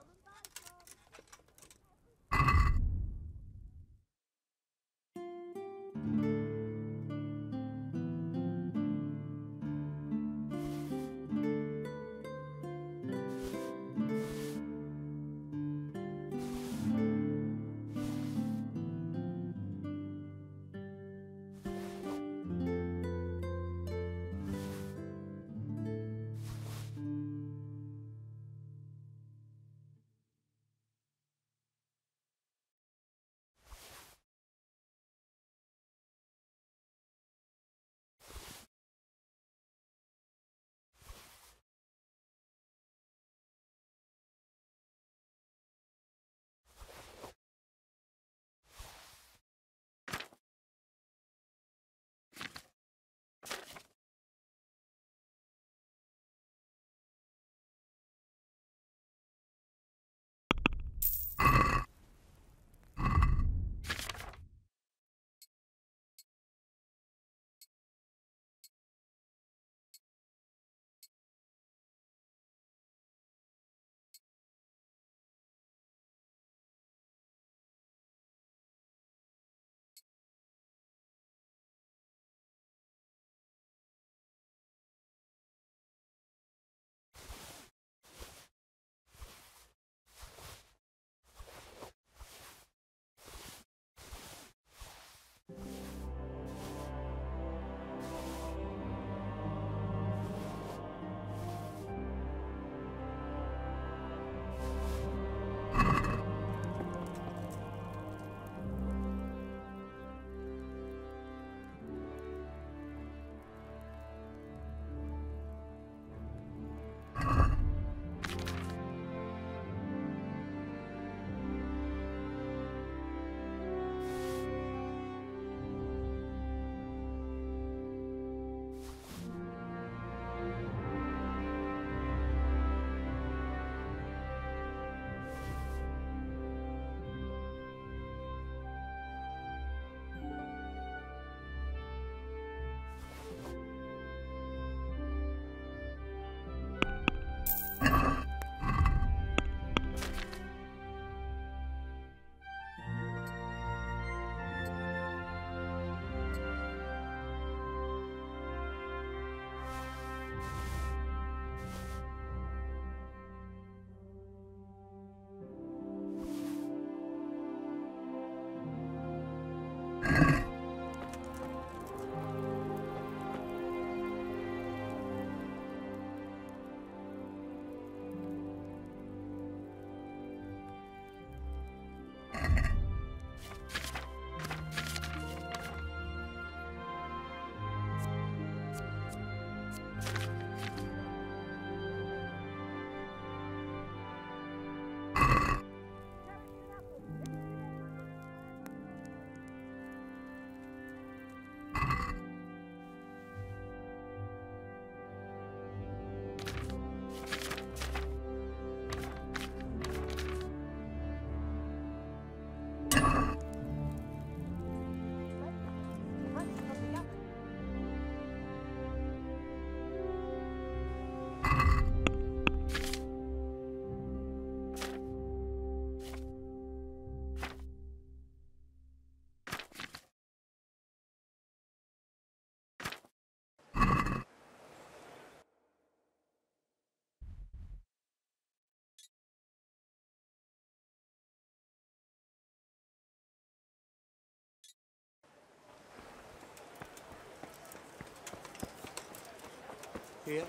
Here,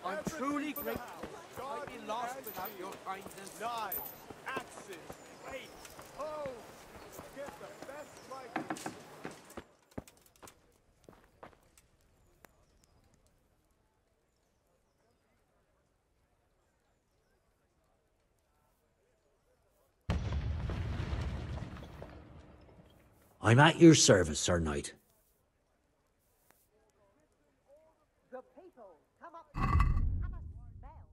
I'm truly grateful. I'd be lost without your kindness. Knives, axes, rakes, hoes. Get the best rifles. I'm at your service, Sir Knight. The people come up have a smell.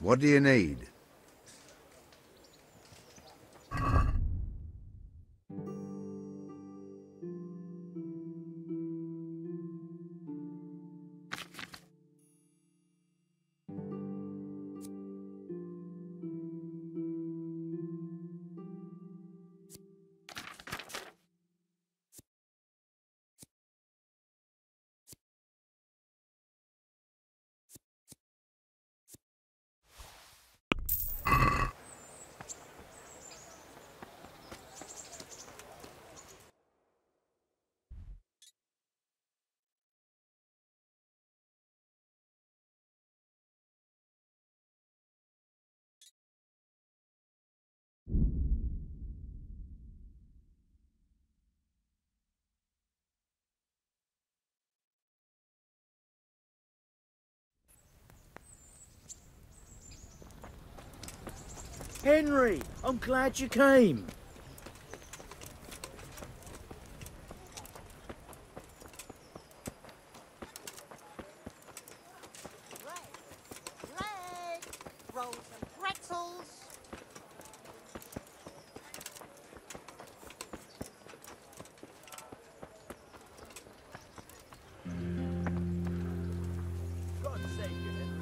What do you need? Henry, I'm glad you came. Bread, rolls and pretzels. God save you, Henry.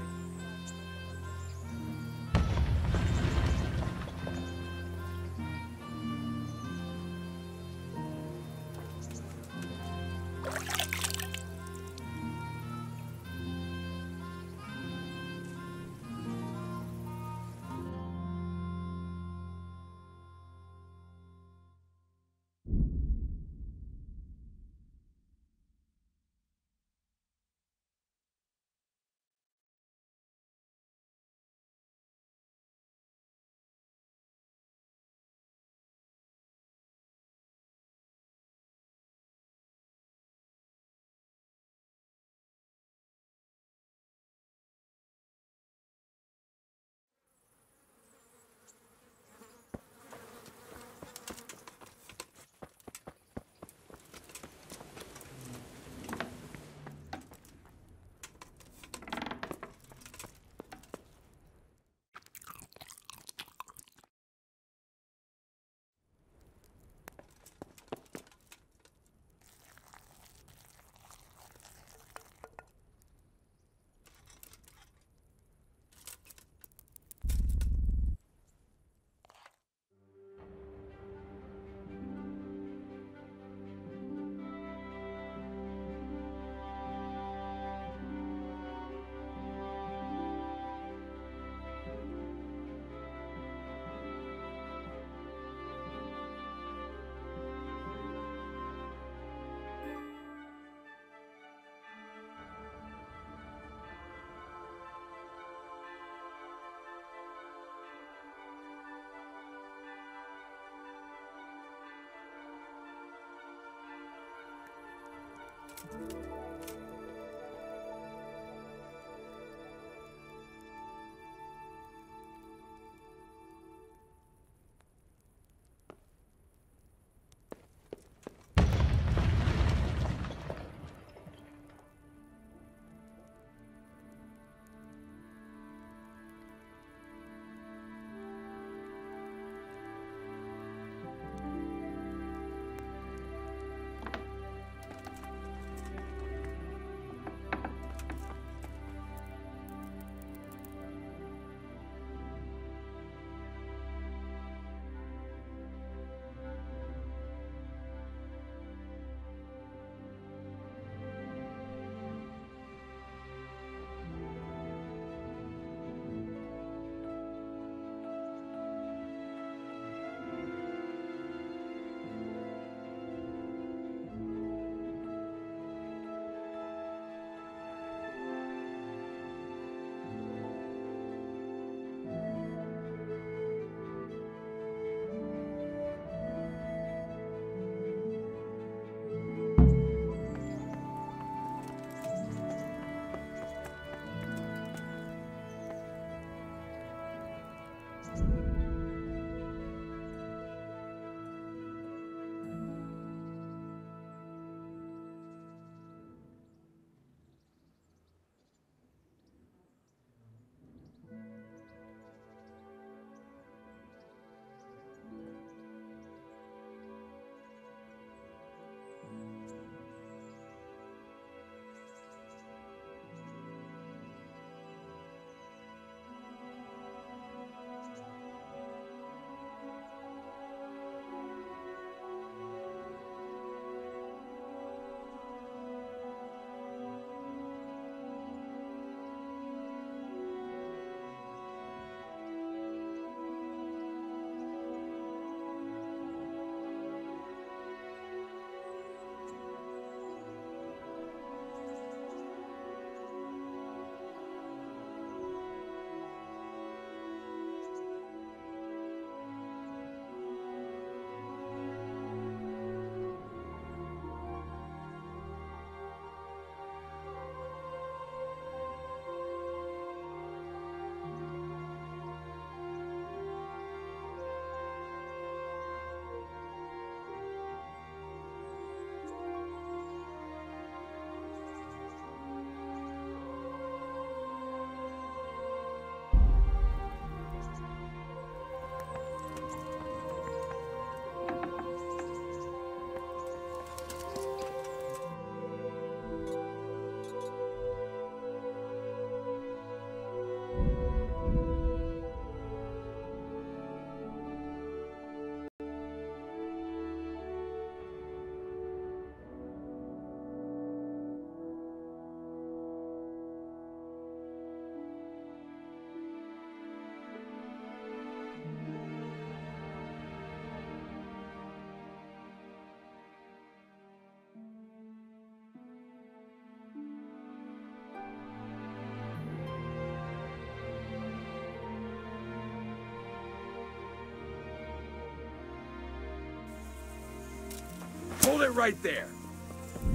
Hold it right there.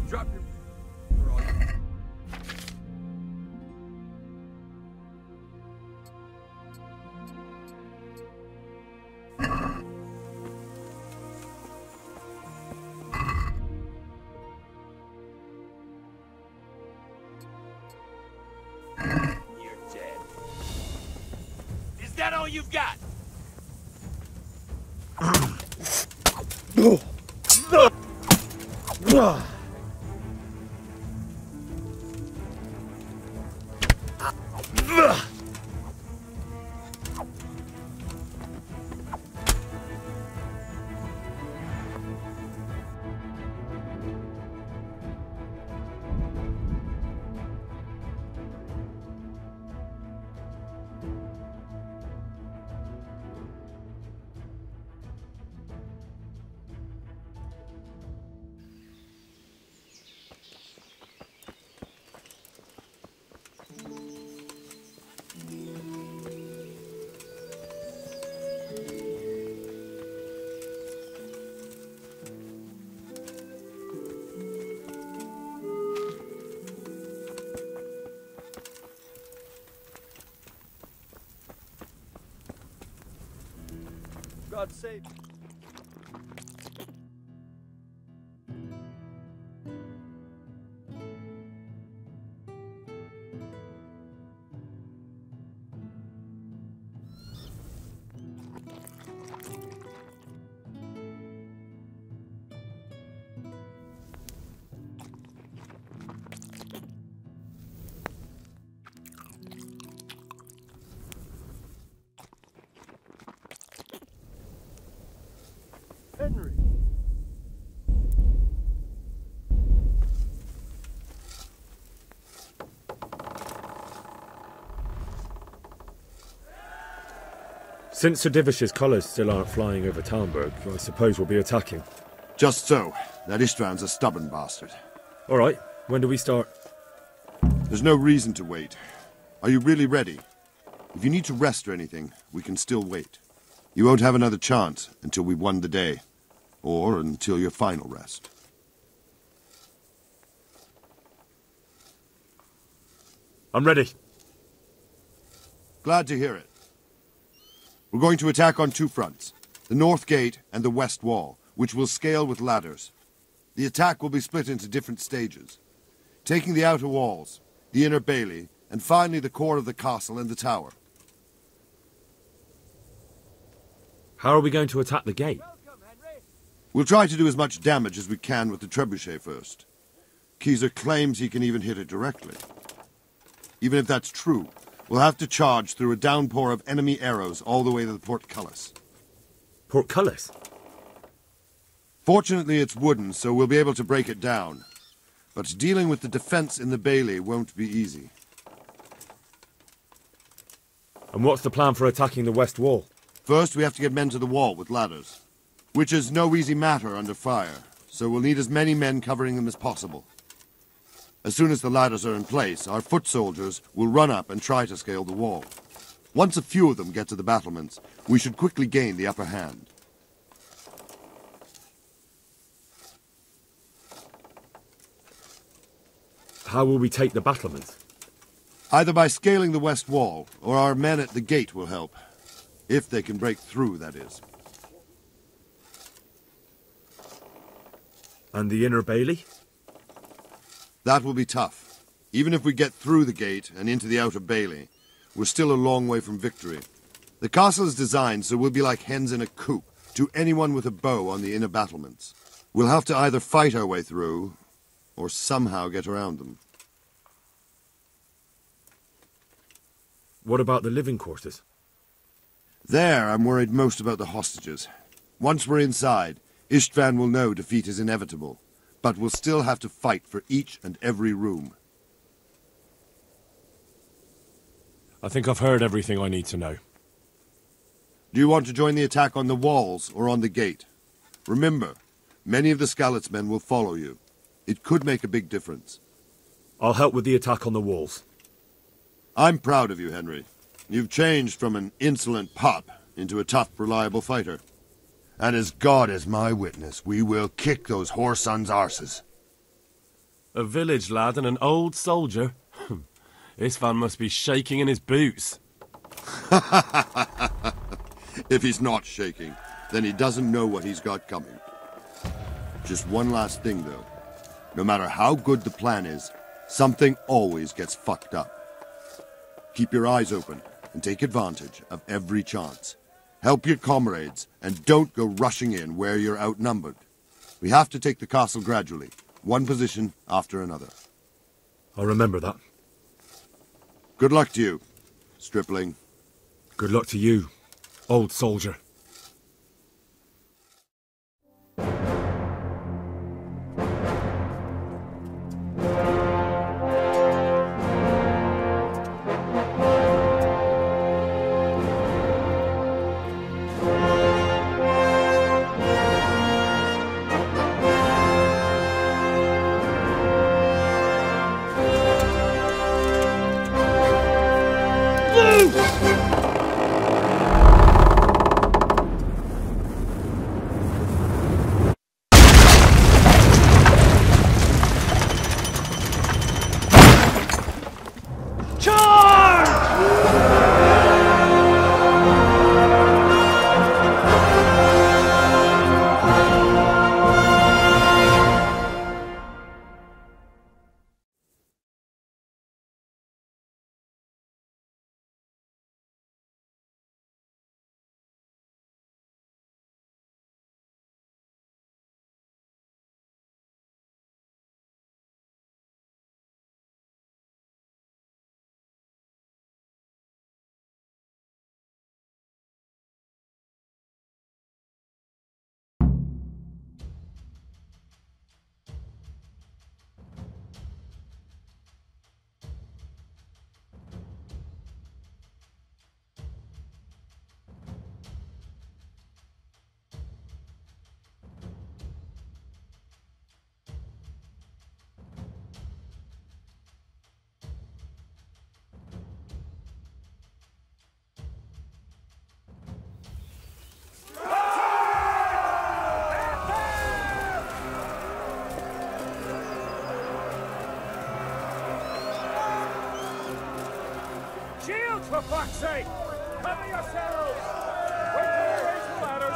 Drop your... You're dead. Is that all you've got? God save. Henry. Since Sir Divish's colours still aren't flying over Talmberg, I suppose we'll be attacking. Just so. That Istvan's a stubborn bastard. All right. When do we start? There's no reason to wait. Are you really ready? If you need to rest or anything, we can still wait. You won't have another chance until we've won the day. Or until your final rest. I'm ready. Glad to hear it. We're going to attack on two fronts. The north gate and the west wall, which will scale with ladders. The attack will be split into different stages. Taking the outer walls, the inner bailey, and finally the core of the castle and the tower. How are we going to attack the gate? We'll try to do as much damage as we can with the trebuchet first. Keyser claims he can even hit it directly. Even if that's true, we'll have to charge through a downpour of enemy arrows all the way to the portcullis. Portcullis? Fortunately, it's wooden, so we'll be able to break it down. But dealing with the defense in the bailey won't be easy. And what's the plan for attacking the west wall? First, we have to get men to the wall with ladders. Which is no easy matter under fire, so we'll need as many men covering them as possible. As soon as the ladders are in place, our foot soldiers will run up and try to scale the wall. Once a few of them get to the battlements, we should quickly gain the upper hand. How will we take the battlements? Either by scaling the west wall, or our men at the gate will help. If they can break through, that is. And the inner bailey? That will be tough. Even if we get through the gate and into the outer bailey, we're still a long way from victory. The castle is designed so we'll be like hens in a coop to anyone with a bow on the inner battlements. We'll have to either fight our way through, or somehow get around them. What about the living quarters? There, I'm worried most about the hostages. Once we're inside, Istvan will know defeat is inevitable, but we'll still have to fight for each and every room. I think I've heard everything I need to know. Do you want to join the attack on the walls or on the gate? Remember, many of the Skalitz men will follow you. It could make a big difference. I'll help with the attack on the walls. I'm proud of you, Henry. You've changed from an insolent pup into a tough, reliable fighter. And as God is my witness, we will kick those whoresons' arses. A village lad and an old soldier? Istvan must be shaking in his boots. If he's not shaking, then he doesn't know what he's got coming. Just one last thing, though. No matter how good the plan is, something always gets fucked up. Keep your eyes open and take advantage of every chance. Help your comrades, and don't go rushing in where you're outnumbered. We have to take the castle gradually, one position after another. I'll remember that. Good luck to you, stripling. Good luck to you, old soldier. for fuck's sake! Cover yourselves! Wait till I raise the ladders!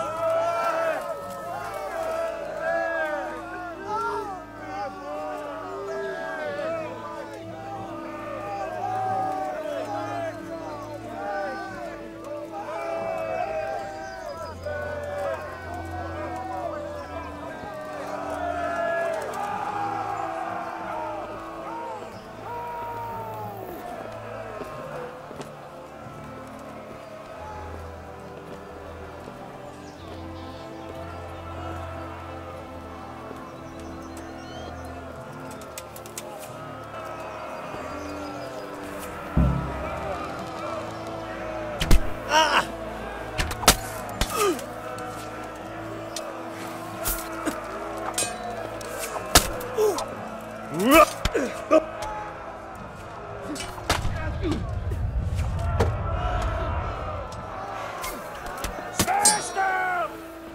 Smash them!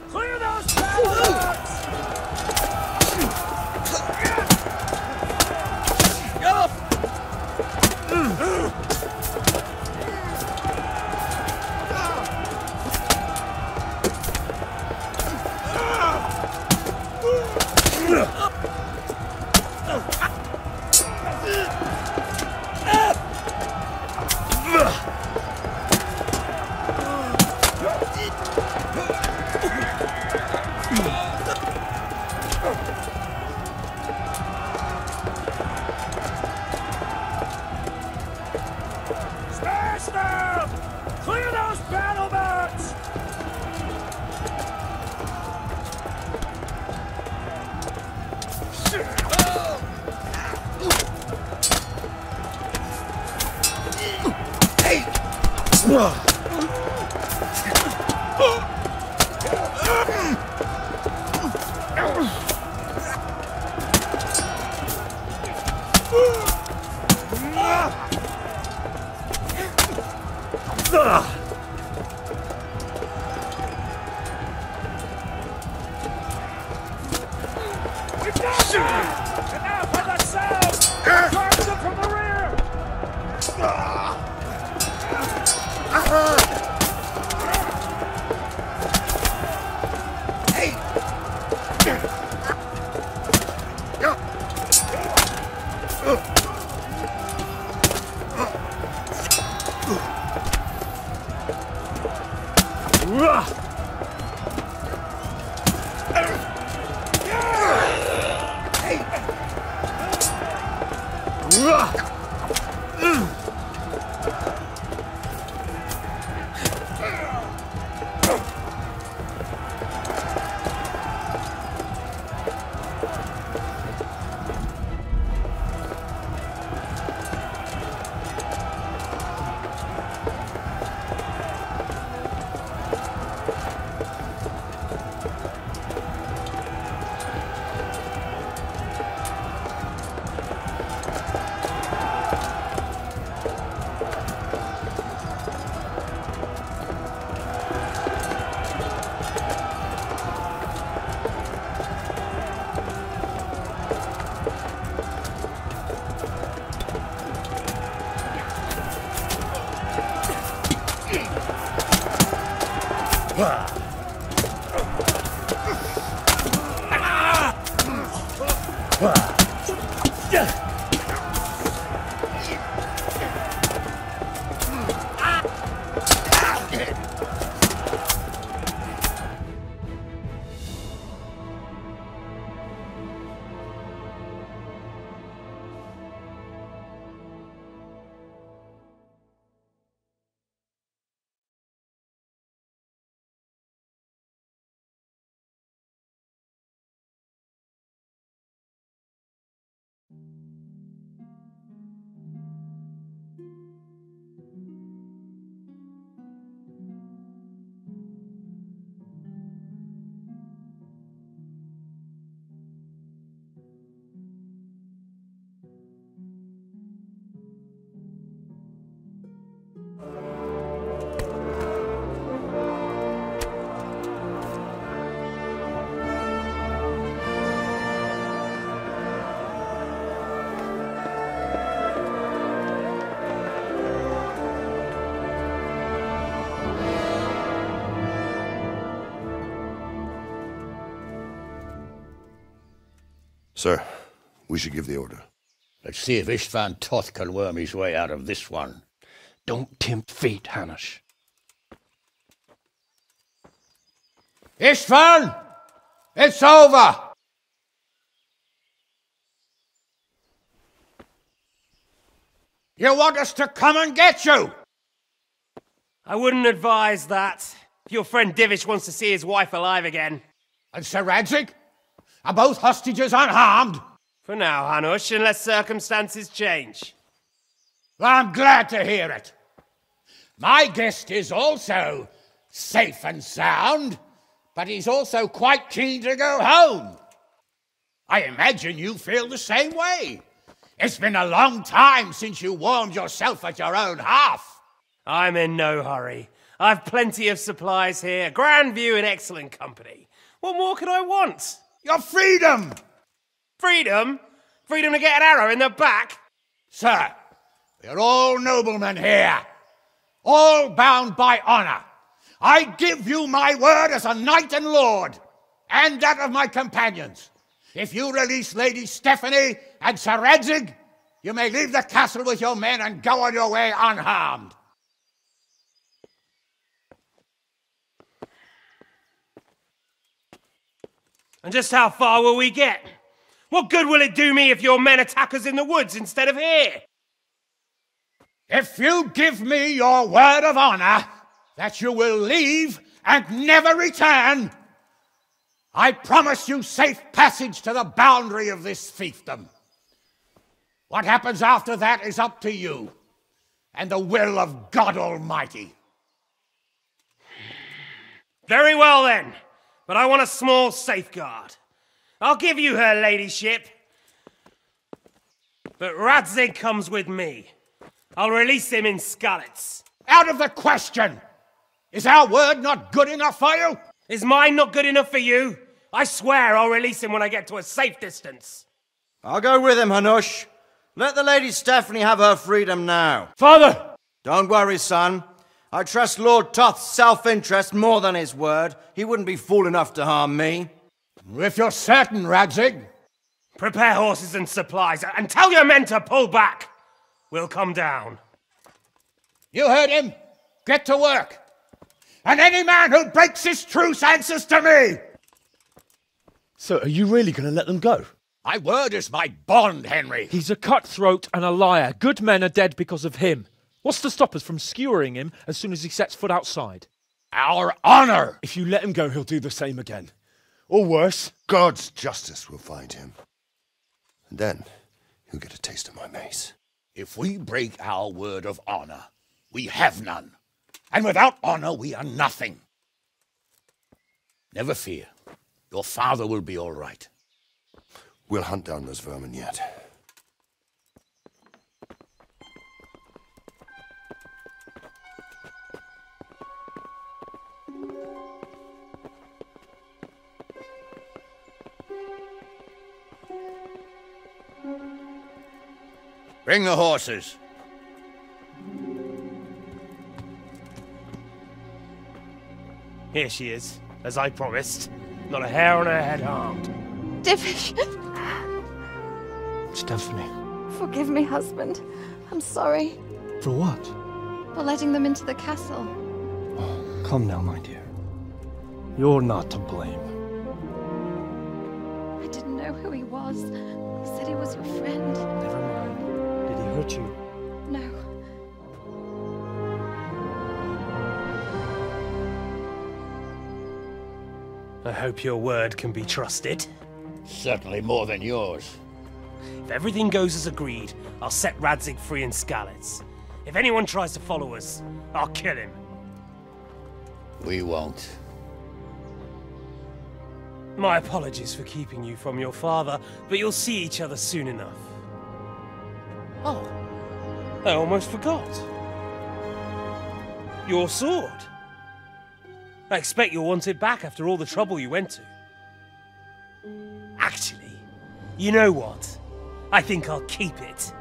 Clear those padlocks! Smash them! Clear those battle mats! We've got them! And now for the south! Charge them from the rear! Sir, we should give the order. Let's see if Istvan Toth can worm his way out of this one. Don't tempt fate, Hanush. Istvan! It's over! You want us to come and get you? I wouldn't advise that. If your friend Divish wants to see his wife alive again. And Sir Radzig? Are both hostages unharmed? For now, Hanush, unless circumstances change. I'm glad to hear it. My guest is also safe and sound, but he's also quite keen to go home. I imagine you feel the same way. It's been a long time since you warmed yourself at your own hearth. I'm in no hurry. I've plenty of supplies here, grand view and excellent company. What more could I want? Your freedom! Freedom? Freedom to get an arrow in the back? Sir, we're all noblemen here, all bound by honor. I give you my word as a knight and lord, and that of my companions. If you release Lady Stephanie and Sir Radzig, you may leave the castle with your men and go on your way unharmed. And just how far will we get? What good will it do me if your men attack us in the woods instead of here? If you give me your word of honor that you will leave and never return, I promise you safe passage to the boundary of this fiefdom. What happens after that is up to you and the will of God Almighty. Very well then, but I want a small safeguard. I'll give you her ladyship, but Radzig comes with me. I'll release him in Skalitz. Out of the question! Is our word not good enough for you? Is mine not good enough for you? I swear I'll release him when I get to a safe distance. I'll go with him, Hanush. Let the Lady Stephanie have her freedom now. Father! Don't worry, son. I trust Lord Toth's self-interest more than his word. He wouldn't be fool enough to harm me. If you're certain, Radzig. Prepare horses and supplies, and tell your men to pull back. We'll come down. You heard him. Get to work. And any man who breaks this truce answers to me. So, are you really going to let them go? My word is my bond, Henry. He's a cutthroat and a liar. Good men are dead because of him. What's to stop us from skewering him as soon as he sets foot outside? Our honor! If you let him go, he'll do the same again. Or worse. God's justice will find him. And then he'll get a taste of my mace. If we break our word of honor, we have none. And without honor, we are nothing. Never fear. Your father will be all right. We'll hunt down those vermin yet. Bring the horses. Here she is, as I promised. Not a hair on her head harmed. Divish! Stephanie. Forgive me, husband. I'm sorry. For what? For letting them into the castle. Come now, my dear. You're not to blame. I didn't know who he was. He said he was your friend. Never mind. Did he hurt you? No. I hope your word can be trusted. Certainly more than yours. If everything goes as agreed, I'll set Radzig free in Skalitz. If anyone tries to follow us, I'll kill him. We won't. My apologies for keeping you from your father, but you'll see each other soon enough. Oh, I almost forgot. Your sword. I expect you'll want it back after all the trouble you went to. Actually, you know what? I think I'll keep it.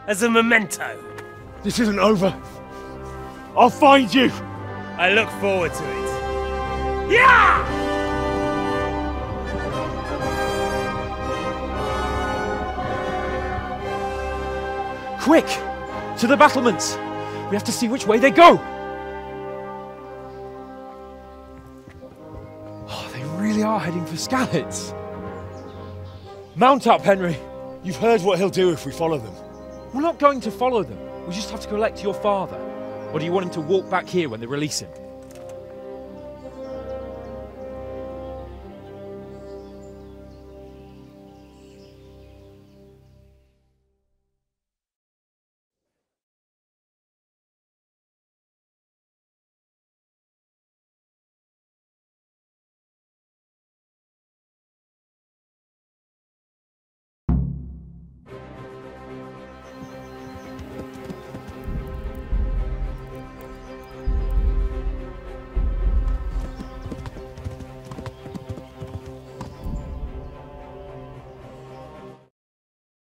As a memento. This isn't over. I'll find you. I look forward to it. Yeah! Quick! To the battlements! We have to see which way they go! Oh, they really are heading for Skalitz. Mount up, Henry. You've heard what he'll do if we follow them. We're not going to follow them. We just have to collect your father. Or do you want him to walk back here when they release him?